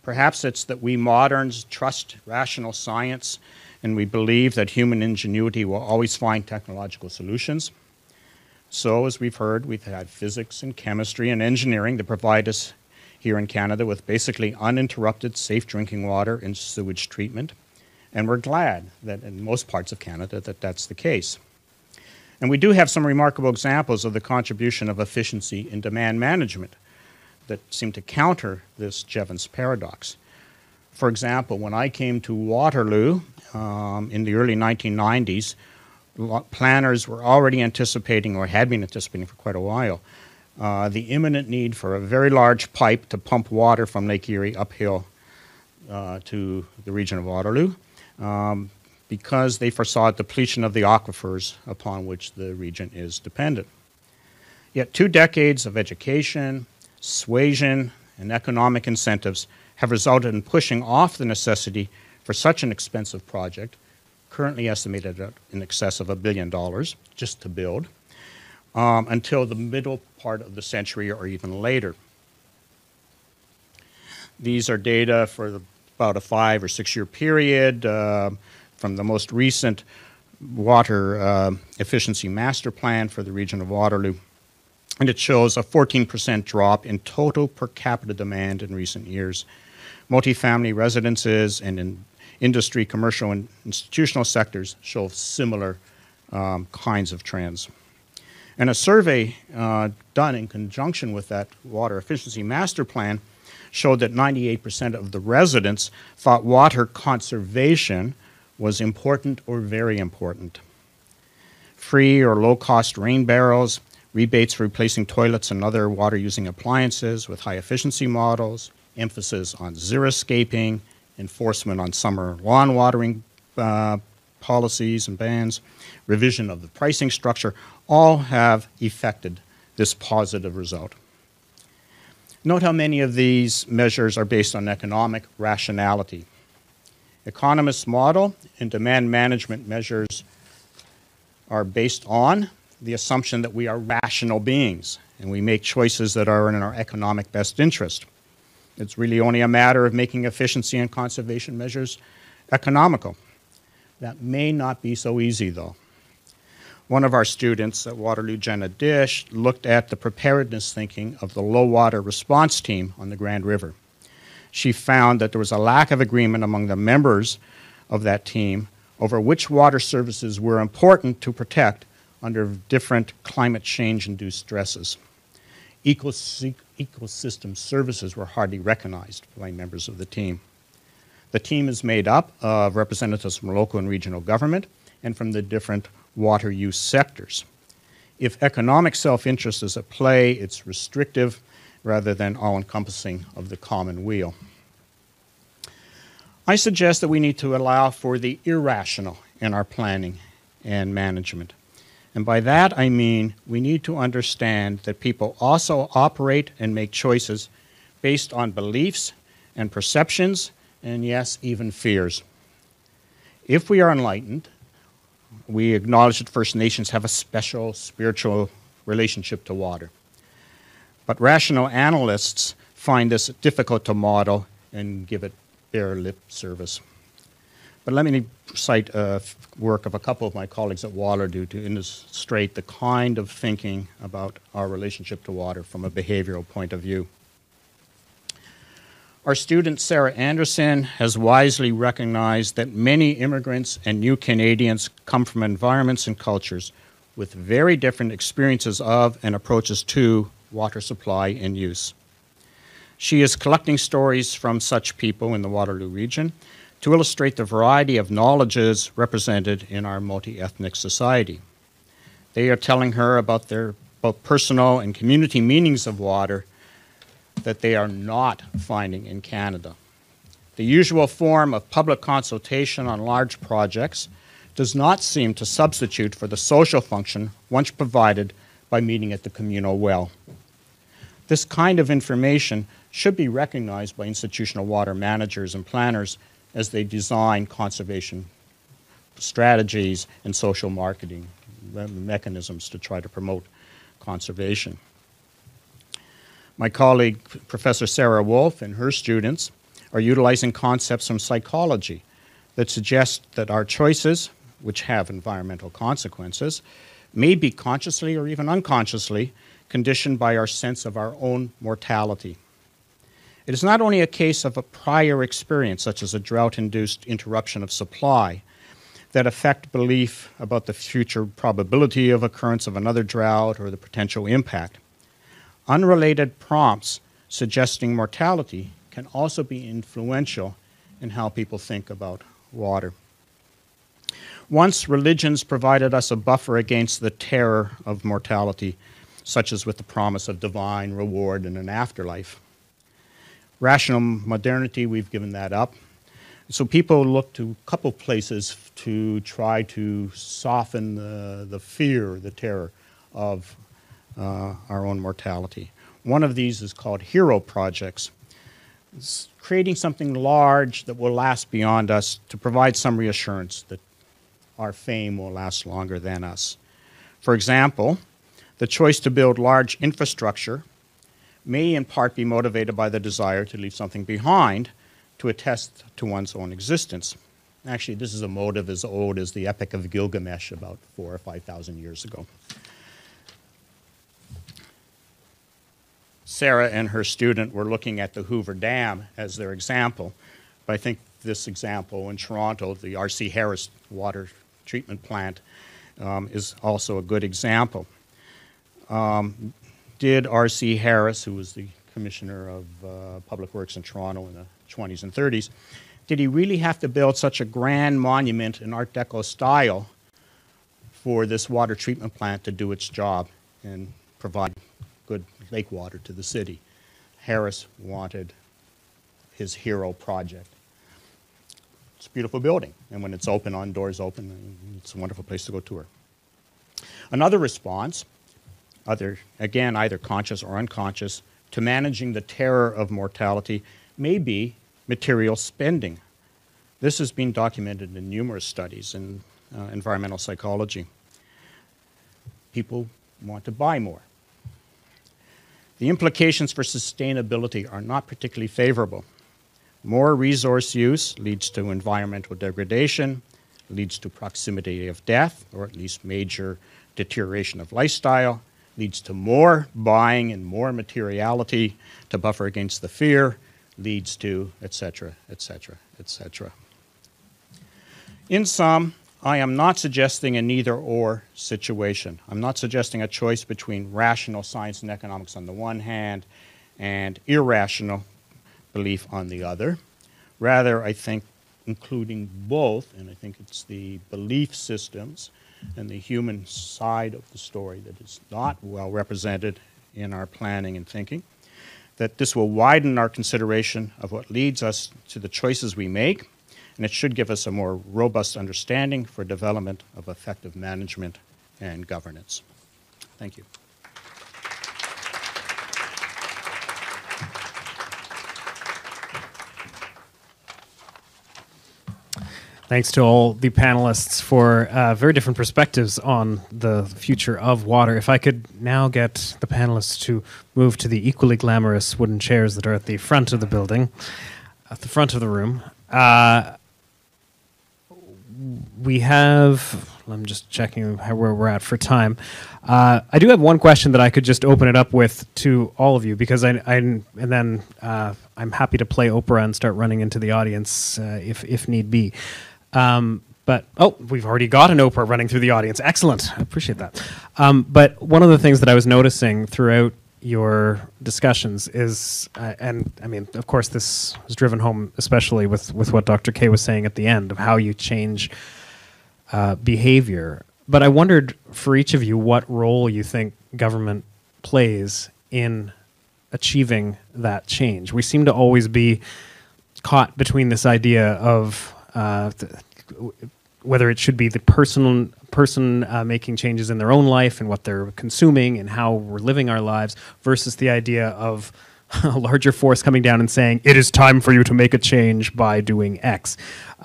Perhaps it's that we moderns trust rational science and we believe that human ingenuity will always find technological solutions. So, as we've heard, we've had physics and chemistry and engineering that provide us here in Canada with basically uninterrupted safe drinking water and sewage treatment. And we're glad that in most parts of Canada that that's the case. And we do have some remarkable examples of the contribution of efficiency in demand management that seem to counter this Jevons paradox. For example, when I came to Waterloo in the early 1990s, planners were already anticipating, or had been anticipating for quite a while, the imminent need for a very large pipe to pump water from Lake Erie uphill to the region of Waterloo, because they foresaw a depletion of the aquifers upon which the region is dependent. Yet 2 decades of education, suasion, and economic incentives have resulted in pushing off the necessity for such an expensive project, currently estimated at in excess of $1 billion just to build, until the middle part of the century or even later. These are data for about a 5 or 6 year period from the most recent water efficiency master plan for the region of Waterloo. And it shows a 14% drop in total per capita demand in recent years. Multifamily residences and in industry, commercial, and institutional sectors show similar kinds of trends. And a survey done in conjunction with that water efficiency master plan showed that 98% of the residents thought water conservation was important or very important. Free or low-cost rain barrels, rebates for replacing toilets and other water-using appliances with high-efficiency models, emphasis on xeriscaping, enforcement on summer lawn watering policies and bans, revision of the pricing structure, all have effected this positive result. Note how many of these measures are based on economic rationality. Economists' model and demand management measures are based on the assumption that we are rational beings and we make choices that are in our economic best interest. It's really only a matter of making efficiency and conservation measures economical. That may not be so easy, though. One of our students at Waterloo, Jenna Dish, looked at the preparedness thinking of the low water response team on the Grand River. She found that there was a lack of agreement among the members of that team over which water services were important to protect under different climate change-induced stresses. Ecosystem services were hardly recognized by members of the team. The team is made up of representatives from local and regional government and from the different water use sectors. If economic self-interest is at play, it's restrictive rather than all-encompassing of the common weal. I suggest that we need to allow for the irrational in our planning and management. And by that I mean we need to understand that people also operate and make choices based on beliefs and perceptions, and yes, even fears. If we are enlightened, we acknowledge that First Nations have a special spiritual relationship to water. But rational analysts find this difficult to model and give it bare lip service. But let me cite work of a couple of my colleagues at Waterloo to illustrate the kind of thinking about our relationship to water from a behavioral point of view. Our student Sarah Anderson has wisely recognized that many immigrants and new Canadians come from environments and cultures with very different experiences of and approaches to water supply and use. She is collecting stories from such people in the Waterloo region to illustrate the variety of knowledges represented in our multi-ethnic society. They are telling her about their both personal and community meanings of water that they are not finding in Canada. The usual form of public consultation on large projects does not seem to substitute for the social function once provided by meeting at the communal well. This kind of information should be recognized by institutional water managers and planners as they design conservation strategies and social marketing mechanisms to try to promote conservation. My colleague, Professor Sarah Wolf, and her students are utilizing concepts from psychology that suggest that our choices, which have environmental consequences, may be consciously or even unconsciously conditioned by our sense of our own mortality. It is not only a case of a prior experience, such as a drought-induced interruption of supply, that affect belief about the future probability of occurrence of another drought or the potential impact. Unrelated prompts suggesting mortality can also be influential in how people think about water. Once religions provided us a buffer against the terror of mortality, such as with the promise of divine reward in an afterlife. Rational modernity, we've given that up. So people look to a couple places to try to soften the fear, the terror of our own mortality. One of these is called hero projects. It's creating something large that will last beyond us to provide some reassurance that our fame will last longer than us. For example, the choice to build large infrastructure may in part be motivated by the desire to leave something behind to attest to one's own existence. Actually, this is a motive as old as the Epic of Gilgamesh about 4,000 or 5,000 years ago. Sarah and her student were looking at the Hoover Dam as their example, but I think this example in Toronto, the R.C. Harris water treatment plant, is also a good example. Did R.C. Harris, who was the Commissioner of Public Works in Toronto in the 20s and 30s, did he really have to build such a grand monument in Art Deco style for this water treatment plant to do its job and provide good lake water to the city? Harris wanted his hero project. It's a beautiful building, and when it's open, on doors open, it's a wonderful place to go tour. Another response, either conscious or unconscious, to managing the terror of mortality may be material spending. This has been documented in numerous studies in environmental psychology. People want to buy more. The implications for sustainability are not particularly favorable. More resource use leads to environmental degradation, leads to proximity of death, or at least major deterioration of lifestyle, leads to more buying and more materiality to buffer against the fear, leads to, etc., etc., etc. In sum, I am not suggesting an either-or situation. I'm not suggesting a choice between rational science and economics on the one hand and irrational belief on the other. Rather, I think including both, and I think it's the belief systems and the human side of the story that is not well represented in our planning and thinking, that this will widen our consideration of what leads us to the choices we make, and it should give us a more robust understanding for development of effective management and governance. Thank you. Thanks to all the panelists for very different perspectives on the future of water. If I could now get the panelists to move to the equally glamorous wooden chairs that are at the front of the building, at the front of the room. We have, I'm just checking where we're at for time. I do have one question that I could just open it up with to all of you, because I'm happy to play Oprah and start running into the audience if need be. But we've already got an Oprah running through the audience. Excellent. I appreciate that. But one of the things that I was noticing throughout your discussions is, and I mean, of course, this was driven home especially with what Dr. K was saying at the end of how you change behavior. But I wondered for each of you what role you think government plays in achieving that change. We seem to always be caught between this idea of whether it should be the person making changes in their own life and what they're consuming and how we're living our lives versus the idea of a larger force coming down and saying, it is time for you to make a change by doing X.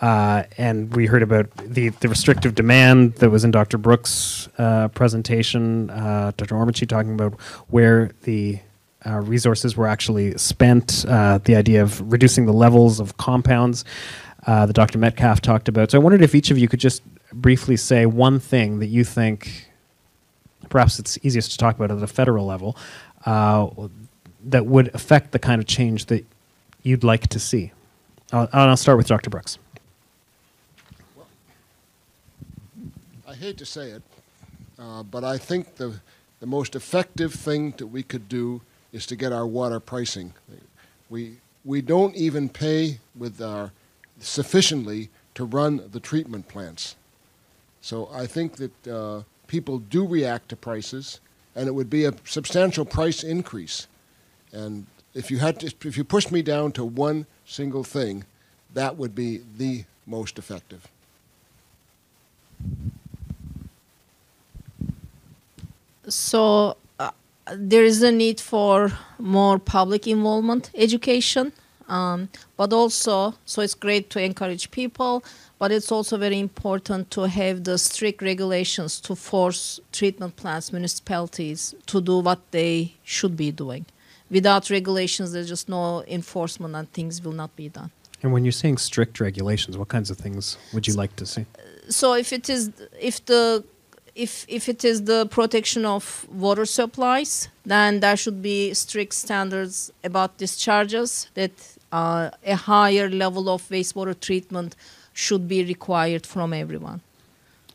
And we heard about the restrictive demand that was in Dr. Brooks' presentation, Dr. Ormanchie talking about where the resources were actually spent, the idea of reducing the levels of compounds that Dr. Metcalf talked about. So I wondered if each of you could just briefly say one thing that you think, perhaps it's easiest to talk about at the federal level, that would affect the kind of change that you'd like to see. I'll start with Dr. Brooks. Well, I hate to say it, but I think the most effective thing that we could do is to get our water pricing. We don't even pay with our sufficiently to run the treatment plants. So I think that people do react to prices, and it would be a substantial price increase. And if you pushed me down to one single thing, that would be the most effective. So there is a need for more public involvement, education. But also, so it's great to encourage people, but it's also very important to have the strict regulations to force treatment plants, municipalities, to do what they should be doing. Without regulations, there's just no enforcement and things will not be done. And when you're saying strict regulations, what kinds of things would you like to see? So if it is the protection of water supplies, then there should be strict standards about discharges, that a higher level of wastewater treatment should be required from everyone.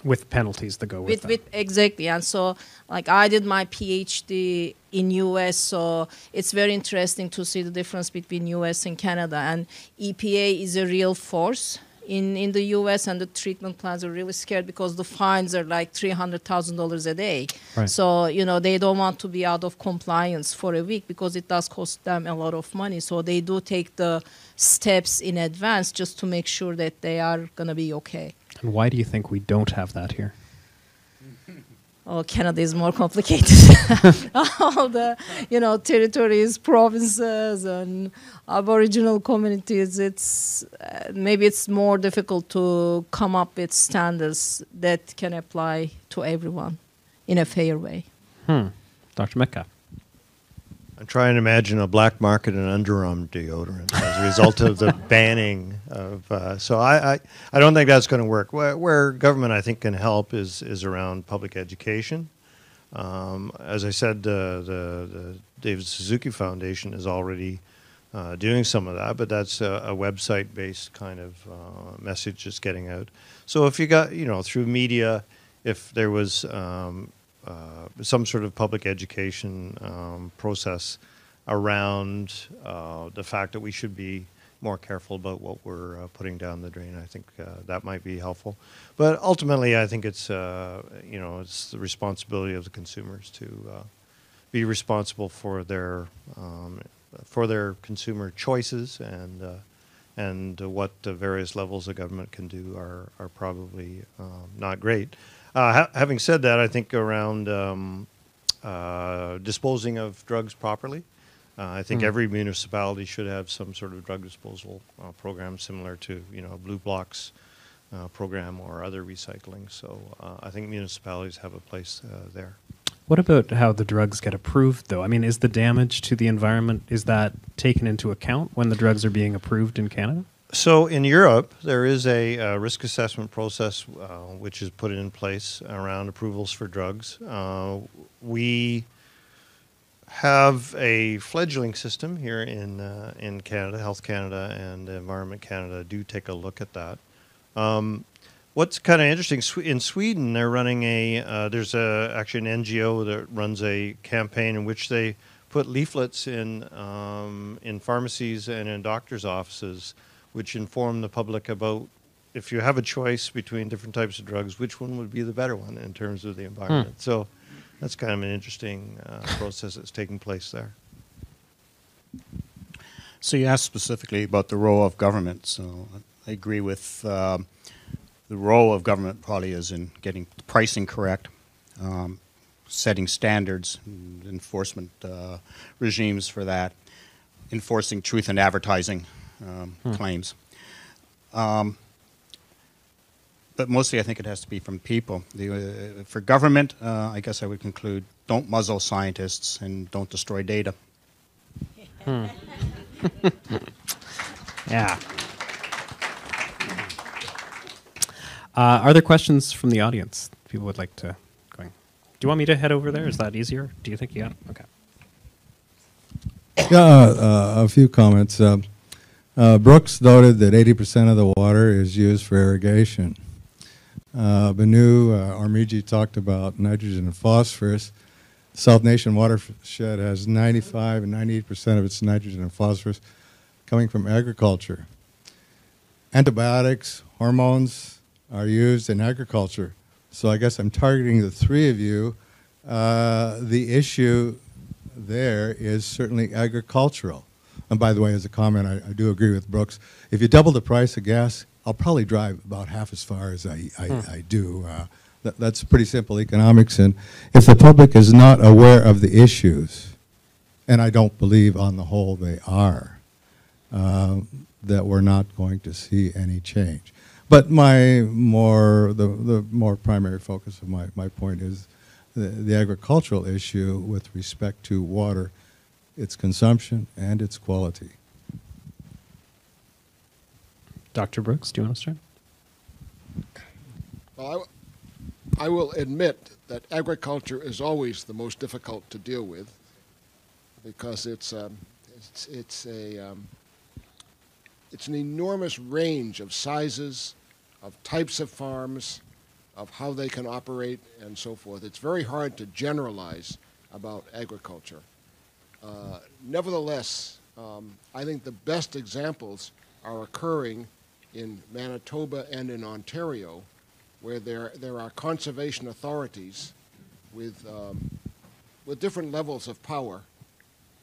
With penalties that go with that. Exactly. And so, like, I did my PhD in US, so it's very interesting to see the difference between US and Canada. And EPA is a real force in the US, and the treatment plants are really scared because the fines are like $300,000 a day. Right. So, they don't want to be out of compliance for a week because it does cost them a lot of money. So they do take the steps in advance just to make sure that they are going to be okay. And why do you think we don't have that here? Oh, Canada is more complicated. All the, territories, provinces, and Aboriginal communities. Maybe it's more difficult to come up with standards that can apply to everyone in a fair way. Dr. Metcalf. I'm trying to imagine a black market in underarm deodorant as a result of the banning of. So I don't think that's going to work. Where government I think can help is around public education. As I said, the David Suzuki Foundation is already doing some of that, but that's a website-based kind of message that's getting out. So if you got through media, if there was some sort of public education process around the fact that we should be more careful about what we're putting down the drain. I think that might be helpful. But ultimately, I think it's it's the responsibility of the consumers to be responsible for their consumer choices, and what the various levels of government can do are probably not great. Having said that, I think around disposing of drugs properly, I think every municipality should have some sort of drug disposal program similar to, a Blue Blocks program or other recycling. So I think municipalities have a place there. What about how the drugs get approved, though? I mean, is the damage to the environment, is that taken into account when the drugs are being approved in Canada? So in Europe, there is a risk assessment process which is put in place around approvals for drugs. We have a fledgling system here in Canada. Health Canada and Environment Canada do take a look at that. What's kind of interesting, in Sweden, they're running there's actually an NGO that runs a campaign in which they put leaflets in pharmacies and in doctors' offices, which inform the public about, if you have a choice between different types of drugs, which one would be the better one in terms of the environment. So that's kind of an interesting process that's taking place there. So you asked specifically about the role of government. So I agree with the role of government probably is in getting the pricing correct, setting standards, and enforcement regimes for that, enforcing truth in advertising claims. But mostly I think it has to be from people. For government, I guess I would conclude, don't muzzle scientists and don't destroy data. Yeah. Are there questions from the audience? People would like to go. Do you want me to head over there? Is that easier? Do you think you got it? Okay. Yeah, a few comments. Brooks noted that 80% of the water is used for irrigation. Banu Armiji talked about nitrogen and phosphorus. South Nation watershed has 95 and 98% of its nitrogen and phosphorus coming from agriculture. Antibiotics, hormones are used in agriculture. So I guess I'm targeting the three of you. The issue there is certainly agricultural. And by the way, as a comment, I do agree with Brooks. If you double the price of gas, I'll probably drive about half as far as I do. That's pretty simple economics. And if the public is not aware of the issues, and I don't believe on the whole they are, that we're not going to see any change. But the more primary focus of my point is the agricultural issue with respect to water, its consumption and its quality. Dr. Brooks, do you want to start? Well, I will admit that agriculture is always the most difficult to deal with because it's an enormous range of sizes, of types of farms, of how they can operate, and so forth. It's very hard to generalize about agriculture. Nevertheless, I think the best examples are occurring in Manitoba and in Ontario, where there are conservation authorities with different levels of power,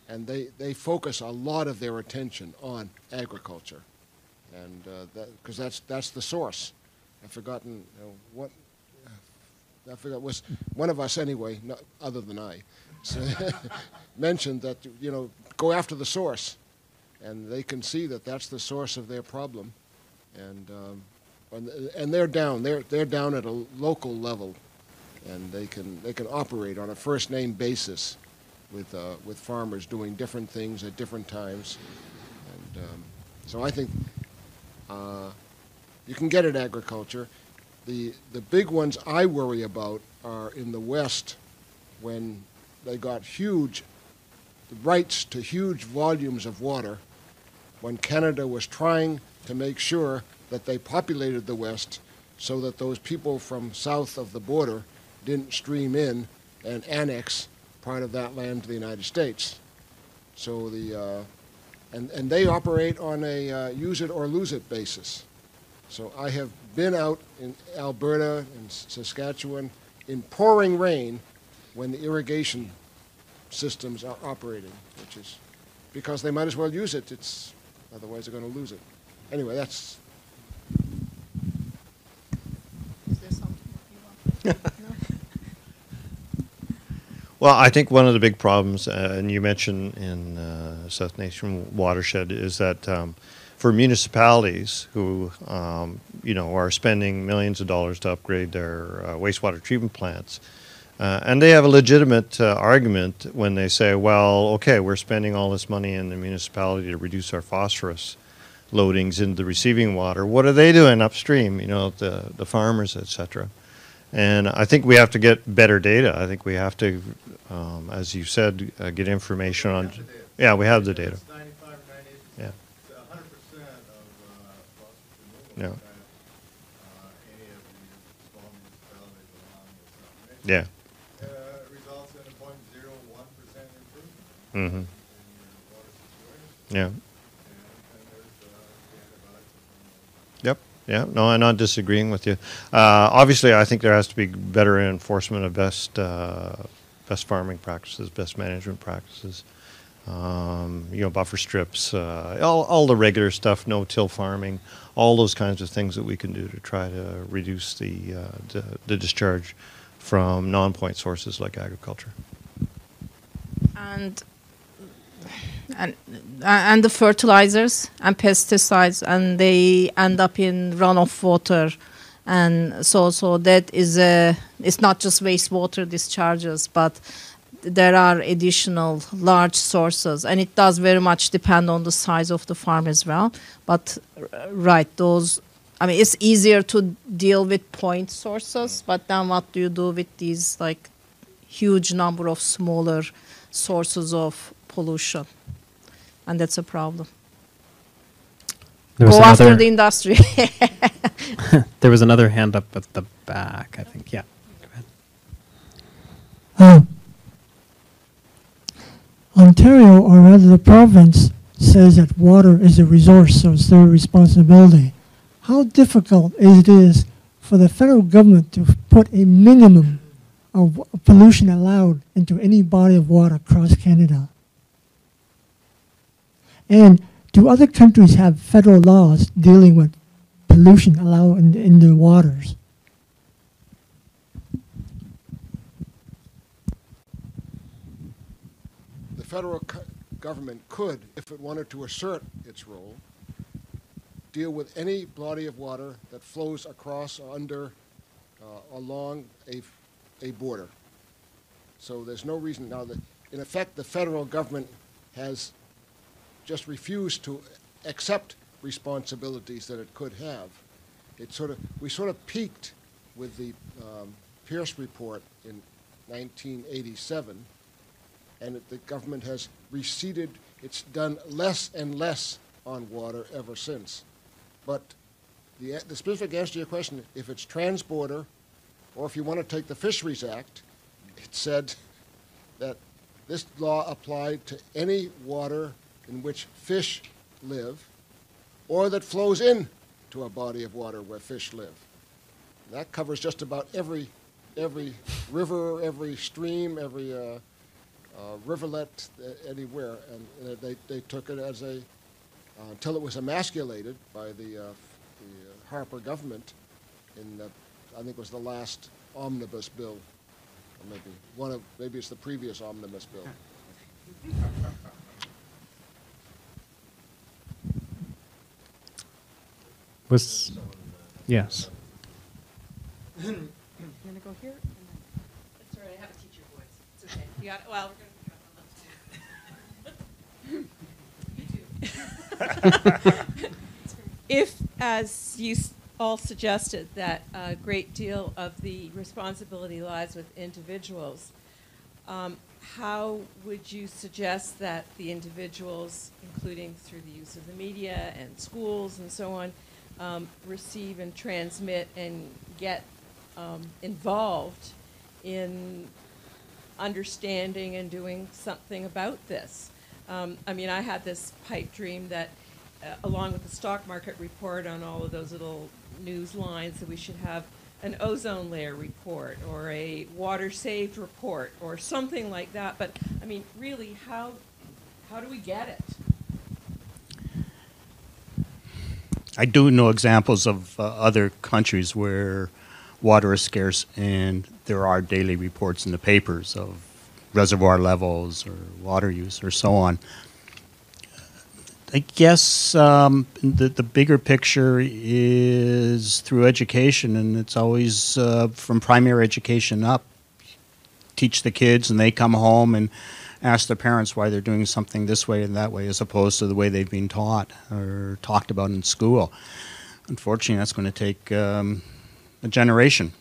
and they focus a lot of their attention on agriculture. And because that's the source. I've forgotten what. I forgot, was one of us anyway, not, other than I, so mentioned that go after the source, and they can see that that's the source of their problem, and they're down at a local level, and they can operate on a first name basis with farmers doing different things at different times, and so I think. You can get at agriculture. The big ones I worry about are in the West when they got huge rights to huge volumes of water, when Canada was trying to make sure that they populated the West so that those people from south of the border didn't stream in and annex part of that land to the United States. So and they operate on a use it or lose it basis. So I have been out in Alberta and Saskatchewan in pouring rain when the irrigation systems are operating, which is because they might as well use it. Otherwise they're going to lose it. Anyway, that's. Is there something you want? Well, I think one of the big problems, and you mentioned in South Nation watershed, is that for municipalities who, are spending millions of dollars to upgrade their wastewater treatment plants, and they have a legitimate argument when they say, well, okay, we're spending all this money in the municipality to reduce our phosphorus loadings into the receiving water. What are they doing upstream, the farmers, et cetera? And I think we have to get better data. I think we have to, as you said, get information on. Yeah, we have the data. It's 95 or 98%. Yeah. It's 100% of phosphorus removal Yeah. that any of the small municipalities along the South Yeah. results in a 0.01% improvement Mm-hmm. in your water situation. Yeah. And there's the antibiotics. Yep. Yeah. No, I'm not disagreeing with you. Obviously, I think there has to be better enforcement of best farming practices, best management practices. Buffer strips, all the regular stuff, no-till farming, all those kinds of things that we can do to try to reduce the discharge from non-point sources like agriculture. And the fertilizers and pesticides, and they end up in runoff water, and so that is it's not just wastewater discharges, but there are additional large sources, and it does very much depend on the size of the farm as well. But right, it's easier to deal with point sources, but then what do you do with these like huge number of smaller sources of pollution? And that's a problem. Go after the industry. There was another hand up at the back, I think. Yeah. Go ahead. Ontario, or rather the province, says that water is a resource, so it's their responsibility. How difficult it is for the federal government to put a minimum of pollution allowed into any body of water across Canada? And do other countries have federal laws dealing with pollution allowed in the waters? The federal government could, if it wanted to assert its role, deal with any body of water that flows across or under, along a border. So there's no reason now that, in effect, the federal government has just refused to accept responsibilities that it could have. We sort of peaked with the Pierce report in 1987, and the government has receded. It's done less and less on water ever since. But the specific answer to your question, if it's transborder, or if you want to take the Fisheries Act, it said that this law applied to any water in which fish live, or that flows into a body of water where fish live. And that covers just about every river, every stream, every rivulet, anywhere. And they took it as until it was emasculated by the Harper government in, I think it was the last omnibus bill, or maybe it's the previous omnibus bill. Yes. You want to go here? That's all right. I have a teacher voice. It's okay. You got it. Well, we're going to If, as you all suggested, that a great deal of the responsibility lies with individuals, how would you suggest that the individuals, including through the use of the media and schools and so on, receive and transmit and get involved in understanding and doing something about this? I had this pipe dream that along with the stock market report on all of those little news lines, that we should have an ozone layer report or a water saved report or something like that. But really, how do we get it? I do know examples of other countries where water is scarce, and there are daily reports in the papers of reservoir levels or water use or so on. I guess the bigger picture is through education, and it's always from primary education up. Teach the kids, and they come home and ask their parents why they're doing something this way and that way, as opposed to the way they've been taught or talked about in school. Unfortunately, that's going to take a generation,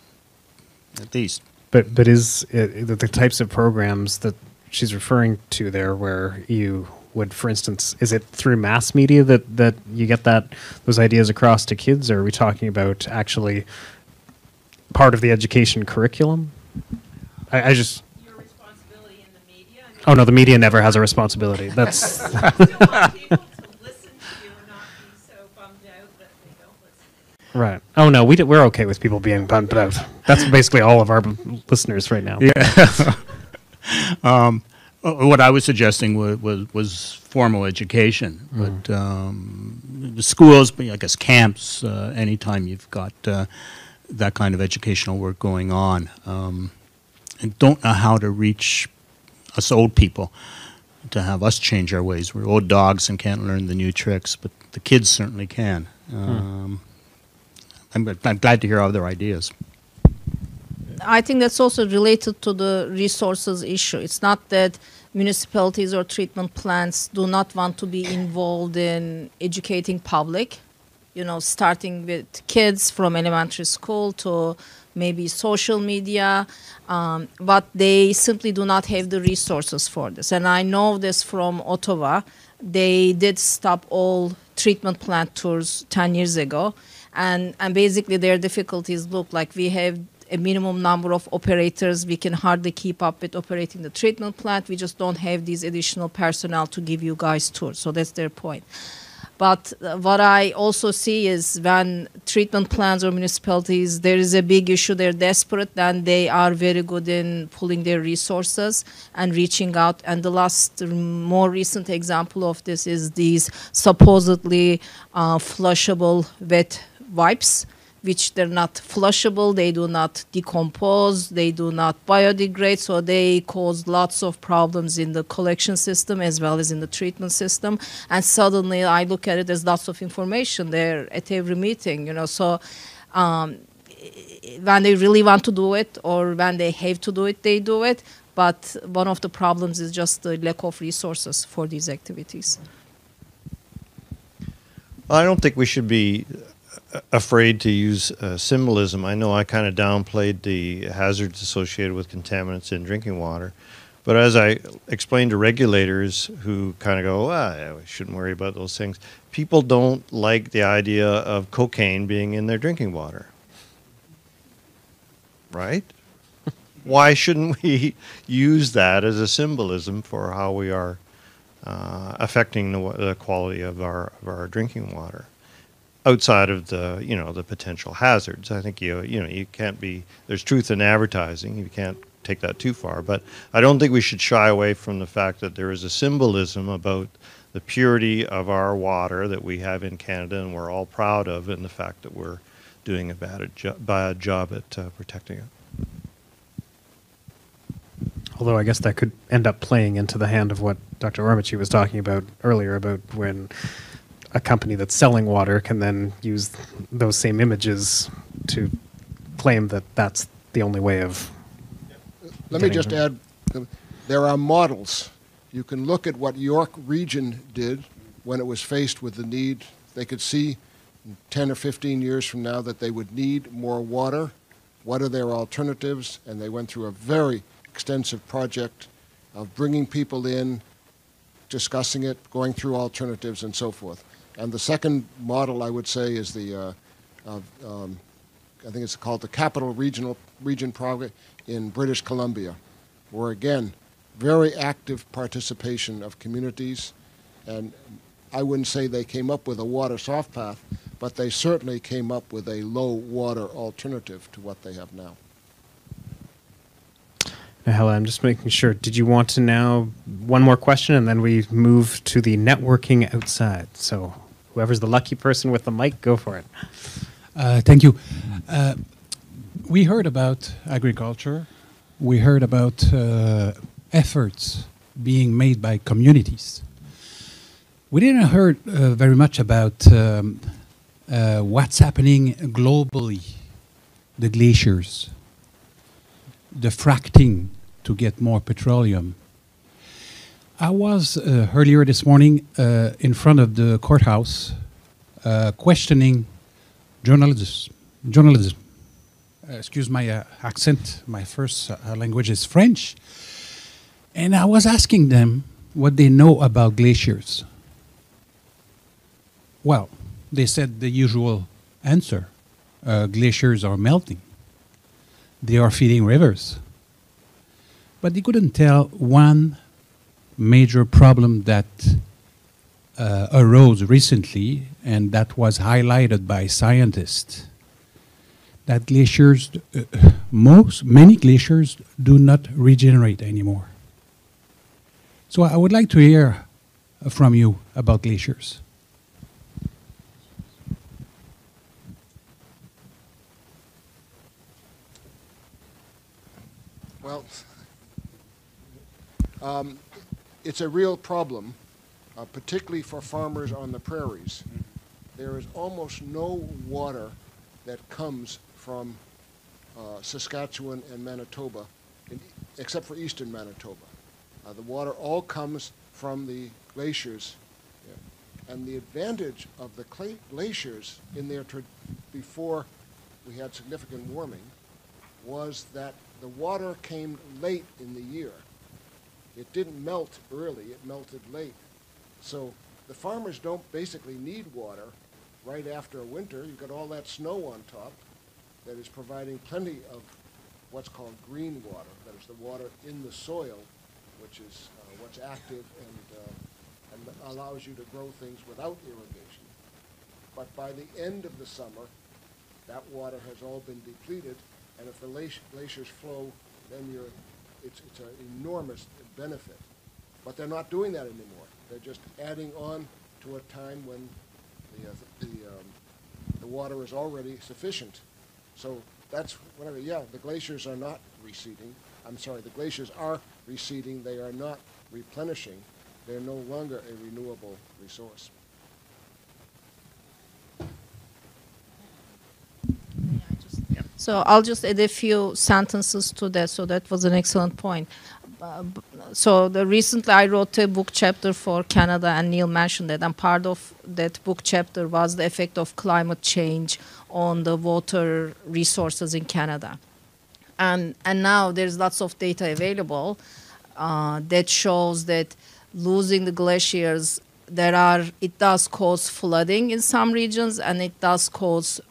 at least. But is the types of programs that she's referring to there, where you would, for instance, is it through mass media that you get those ideas across to kids, or are we talking about actually part of the education curriculum? I just... Your responsibility in the media. Oh no, the media never has a responsibility. That's... You still want people to listen to you and not be so bummed out that they don't listen. Right. Oh no, we're okay with people being bummed out. That's basically all of our listeners right now. Yeah. What I was suggesting was formal education, but the schools, I guess camps, anytime you've got that kind of educational work going on, and don't know how to reach us old people, to have us change our ways. We're old dogs and can't learn the new tricks, but the kids certainly can. I'm glad to hear other ideas. I think that's also related to the resources issue. It's not that municipalities or treatment plants do not want to be involved in educating public, starting with kids from elementary school to maybe social media, but they simply do not have the resources for this. And I know this from Ottawa. They did stop all treatment plant tours 10 years ago, and basically their difficulties look like we have a minimum number of operators. We can hardly keep up with operating the treatment plant. We just don't have these additional personnel to give you guys tours. So that's their point. But what I also see is when treatment plants or municipalities, there is a big issue, they're desperate, then they are very good in pulling their resources and reaching out. And the last more recent example of this is these supposedly flushable wet wipes, which they're not flushable, they do not decompose, they do not biodegrade, so they cause lots of problems in the collection system as well as in the treatment system. And suddenly I look at it as lots of information there at every meeting, So when they really want to do it or when they have to do it, they do it. But one of the problems is just the lack of resources for these activities. I don't think we should be afraid to use symbolism. I know I kind of downplayed the hazards associated with contaminants in drinking water, but as I explained to regulators who kind of go, yeah, we shouldn't worry about those things, people don't like the idea of cocaine being in their drinking water. Right? Why shouldn't we use that as a symbolism for how we are affecting the quality of our drinking water? Outside of the potential hazards, I think you can't be. There's truth in advertising. You can't take that too far. But I don't think we should shy away from the fact that there is a symbolism about the purity of our water that we have in Canada, and we're all proud of, and the fact that we're doing a bad job at protecting it. Although I guess that could end up playing into the hand of what Dr. Ormici was talking about earlier, about when a company that's selling water can then use those same images to claim that that's the only way of... Let me just add, there are models. You can look at what York Region did when it was faced with the need. They could see 10 or 15 years from now that they would need more water. What are their alternatives? And they went through a very extensive project of bringing people in, discussing it, going through alternatives, and so forth. And the second model, I would say, is the, I think it's called the Capital Region Project in British Columbia, where, again, very active participation of communities. And I wouldn't say they came up with a water soft path, but they certainly came up with a low water alternative to what they have now. Now, Helen, I'm just making sure. Did you want to now one more question, and then we move to the networking outside? So whoever's the lucky person with the mic, go for it. Thank you. We heard about agriculture. We heard about efforts being made by communities. We didn't hear very much about what's happening globally, the glaciers, the fracking to get more petroleum. I was earlier this morning in front of the courthouse questioning journalism. Excuse my accent, my first language is French. And I was asking them what they know about glaciers. Well, they said the usual answer. Glaciers are melting. They are feeding rivers. But they couldn't tell one major problem that arose recently, and that was highlighted by scientists. That glaciers, many glaciers do not regenerate anymore. So I would like to hear from you about glaciers. Well, it's a real problem, particularly for farmers on the prairies. There is almost no water that comes from Saskatchewan and Manitoba, except for eastern Manitoba. The water all comes from the glaciers. And the advantage of the glaciers in there before we had significant warming was that the water came late in the year. It didn't melt early, it melted late. So the farmers don't basically need water right after a winter. You've got all that snow on top that is providing plenty of what's called green water, that is the water in the soil, which is what's active and allows you to grow things without irrigation. But by the end of the summer, that water has all been depleted, and if the glaciers flow, then it's an enormous benefit. But they're not doing that anymore. They're just adding on to a time when the water is already sufficient. So that's whatever. Yeah, the glaciers are not receding. I'm sorry, the glaciers are receding. They are not replenishing. They're no longer a renewable resource. So I'll just add a few sentences to that. So that was an excellent point. So recently I wrote a book chapter for Canada, and Neil mentioned that, and part of that book chapter was the effect of climate change on the water resources in Canada. And now there's lots of data available that shows that losing the glaciers, it does cause flooding in some regions, and it does cause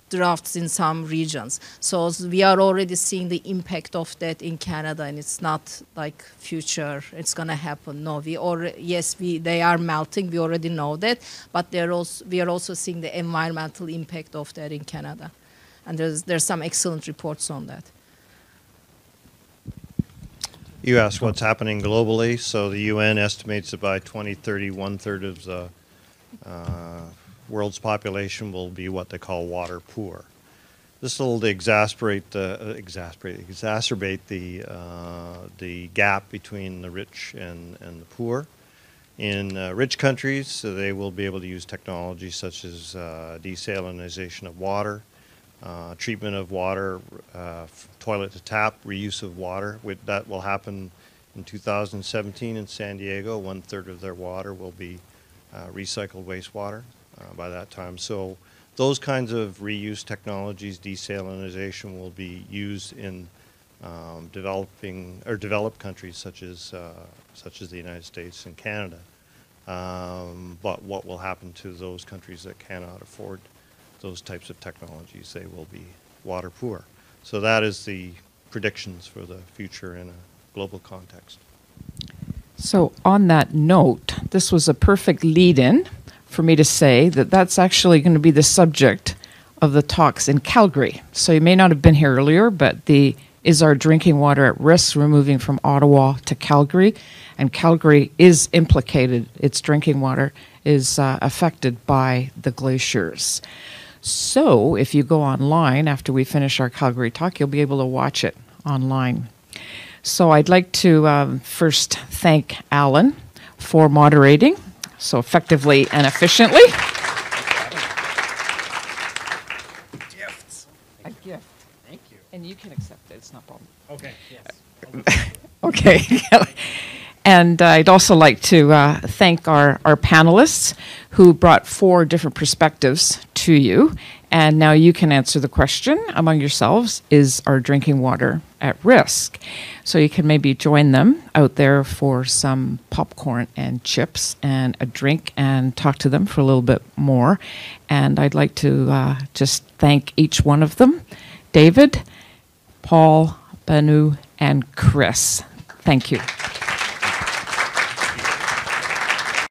droughts in some regions. So we are already seeing the impact of that in Canada, and it's not like future, it's going to happen. No, they are melting, we already know that, but we are also seeing the environmental impact of that in Canada. And there's some excellent reports on that. You asked what's happening globally. So the UN estimates that by 2030, 1/3 of the world's population will be what they call water poor. This will exacerbate the gap between the rich and the poor. In rich countries, they will be able to use technology such as desalinization of water, treatment of water, toilet to tap, reuse of water. That will happen in 2017 in San Diego. 1/3 of their water will be recycled wastewater by that time. So those kinds of reuse technologies, desalinization, will be used in developed countries such as the United States and Canada. But what will happen to those countries that cannot afford those types of technologies? They will be water poor. So that is the predictions for the future in a global context. So on that note, this was a perfect lead-in for me to say that that's actually going to be the subject of the talks in Calgary. So you may not have been here earlier, but is our drinking water at risk? We're moving from Ottawa to Calgary, and Calgary is implicated. Its drinking water is affected by the glaciers. So if you go online after we finish our Calgary talk, you'll be able to watch it online. So I'd like to first thank Alan for moderating so effectively and efficiently. A gift. Thank you. And you can accept it. It's not a problem. Okay. Yes. Okay. And I'd also like to thank our panelists who brought 4 different perspectives to you. And now you can answer the question among yourselves, is our drinking water at risk? So you can maybe join them out there for some popcorn and chips and a drink and talk to them for a little bit more. And I'd like to just thank each one of them. David, Paul, Banu, and Chris. Thank you.